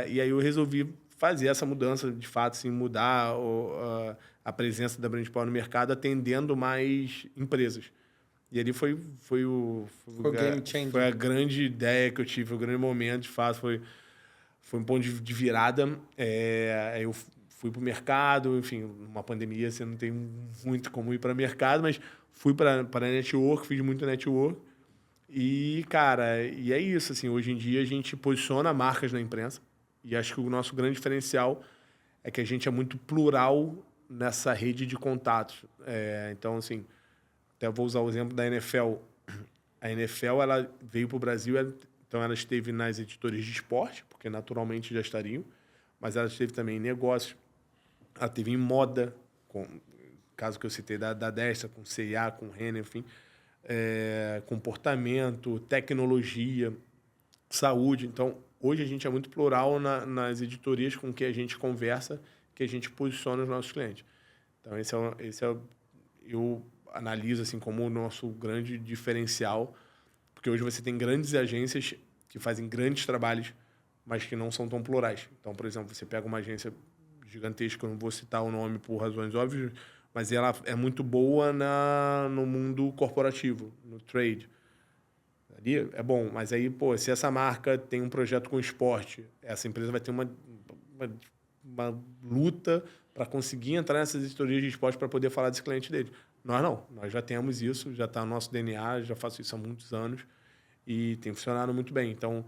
E aí eu resolvi fazer essa mudança, de fato, assim, mudar a presença da Brand Power no mercado, atendendo mais empresas. E ali foi o game changer. Foi a grande ideia que eu tive, o grande momento, de fato, foi um ponto de virada. Aí eu fui para o mercado, enfim, numa pandemia você não tem muito como ir para o mercado, mas fui para network, fiz muito network. E, cara, e é isso, assim, hoje em dia a gente posiciona marcas na imprensa e acho que o nosso grande diferencial é que a gente é muito plural nessa rede de contatos. Então, assim, até vou usar o exemplo da NFL. A NFL, ela veio para o Brasil, então ela esteve nas editorias de esporte, porque naturalmente já estariam, mas ela esteve também em negócios, ela esteve em moda, caso que eu citei da Destra, com C&A, com Renner, enfim, comportamento, tecnologia, saúde. Então, hoje a gente é muito plural nas editorias com que a gente conversa, que a gente posiciona os nossos clientes. Então, eu analiso assim como o nosso grande diferencial, porque hoje você tem grandes agências que fazem grandes trabalhos, mas que não são tão plurais. Então, por exemplo, você pega uma agência gigantesca, eu não vou citar o nome por razões óbvias, mas ela é muito boa no mundo corporativo, no trade. Ali é bom, mas aí, se essa marca tem um projeto com esporte, essa empresa vai ter uma luta para conseguir entrar nessas editorias de esporte para poder falar desse cliente dele. Nós não. Nós já temos isso, já está no nosso DNA, já faço isso há muitos anos e tem funcionado muito bem. Então,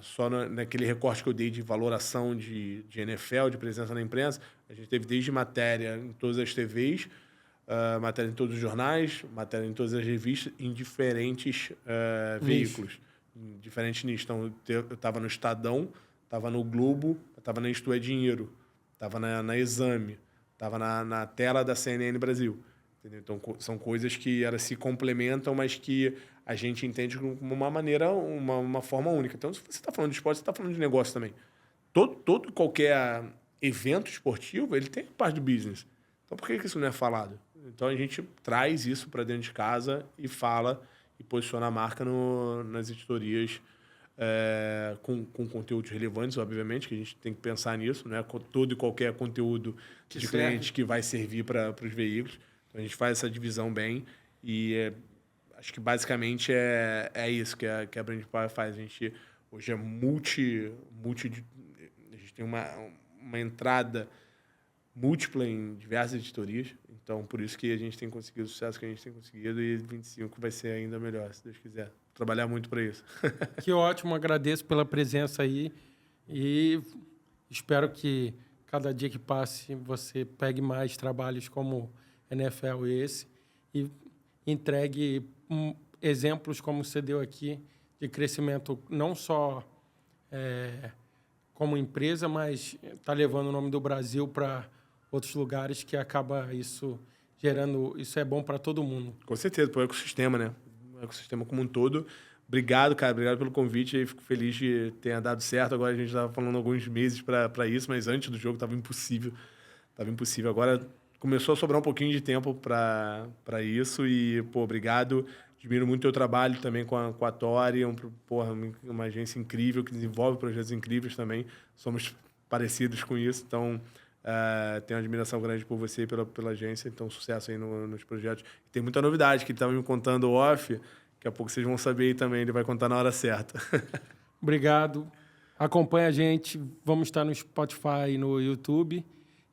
só naquele recorte que eu dei de valoração de NFL, de presença na imprensa, a gente teve desde matéria em todas as TVs, matéria em todos os jornais, matéria em todas as revistas, em diferentes veículos, em diferentes nichos. Então, eu estava no Estadão, estava no Globo, estava na Isto é Dinheiro, estava na Exame, estava na tela da CNN Brasil. Entendeu? Então, são coisas que elas se complementam, mas que a gente entende como uma maneira, uma forma única. Então, se você está falando de esporte, você está falando de negócio também. Qualquer evento esportivo, ele tem parte do business. Então, por que isso não é falado? Então, a gente traz isso para dentro de casa e fala e posiciona a marca nas editorias com conteúdos relevantes, obviamente, que a gente tem que pensar nisso, não é todo e qualquer conteúdo de cliente que vai servir para os veículos. Então, a gente faz essa divisão bem e acho que basicamente é isso que a Brand Power faz. A gente hoje é a gente tem uma entrada múltipla em diversas editorias. Então, por isso que a gente tem conseguido o sucesso que a gente tem conseguido e 25 vai ser ainda melhor, se Deus quiser. Trabalhar muito para isso. Que ótimo, agradeço pela presença aí e espero que cada dia que passe você pegue mais trabalhos como NFL esse e entregue exemplos como você deu aqui de crescimento não só como empresa, mas está levando o nome do Brasil para outros lugares que acaba isso gerando... Isso é bom para todo mundo. Com certeza, para o ecossistema, né? O ecossistema como um todo. Obrigado, cara. Obrigado pelo convite. Eu fico feliz de tenha dado certo. Agora a gente estava falando alguns meses para isso, mas antes do jogo estava impossível. Agora começou a sobrar um pouquinho de tempo para isso e, pô, obrigado. Admiro muito o teu trabalho também com a Tori, uma agência incrível que desenvolve projetos incríveis também. Somos parecidos com isso, então tenho uma admiração grande por você e pela agência. Então, sucesso aí nos projetos. Tem muita novidade que ele estava me contando off. Daqui a pouco vocês vão saber aí também, ele vai contar na hora certa. Obrigado. Acompanha a gente, vamos estar no Spotify e no YouTube.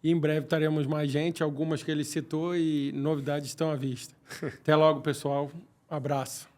E em breve teremos mais gente, algumas que ele citou e novidades estão à vista. Até logo, pessoal. Abraço.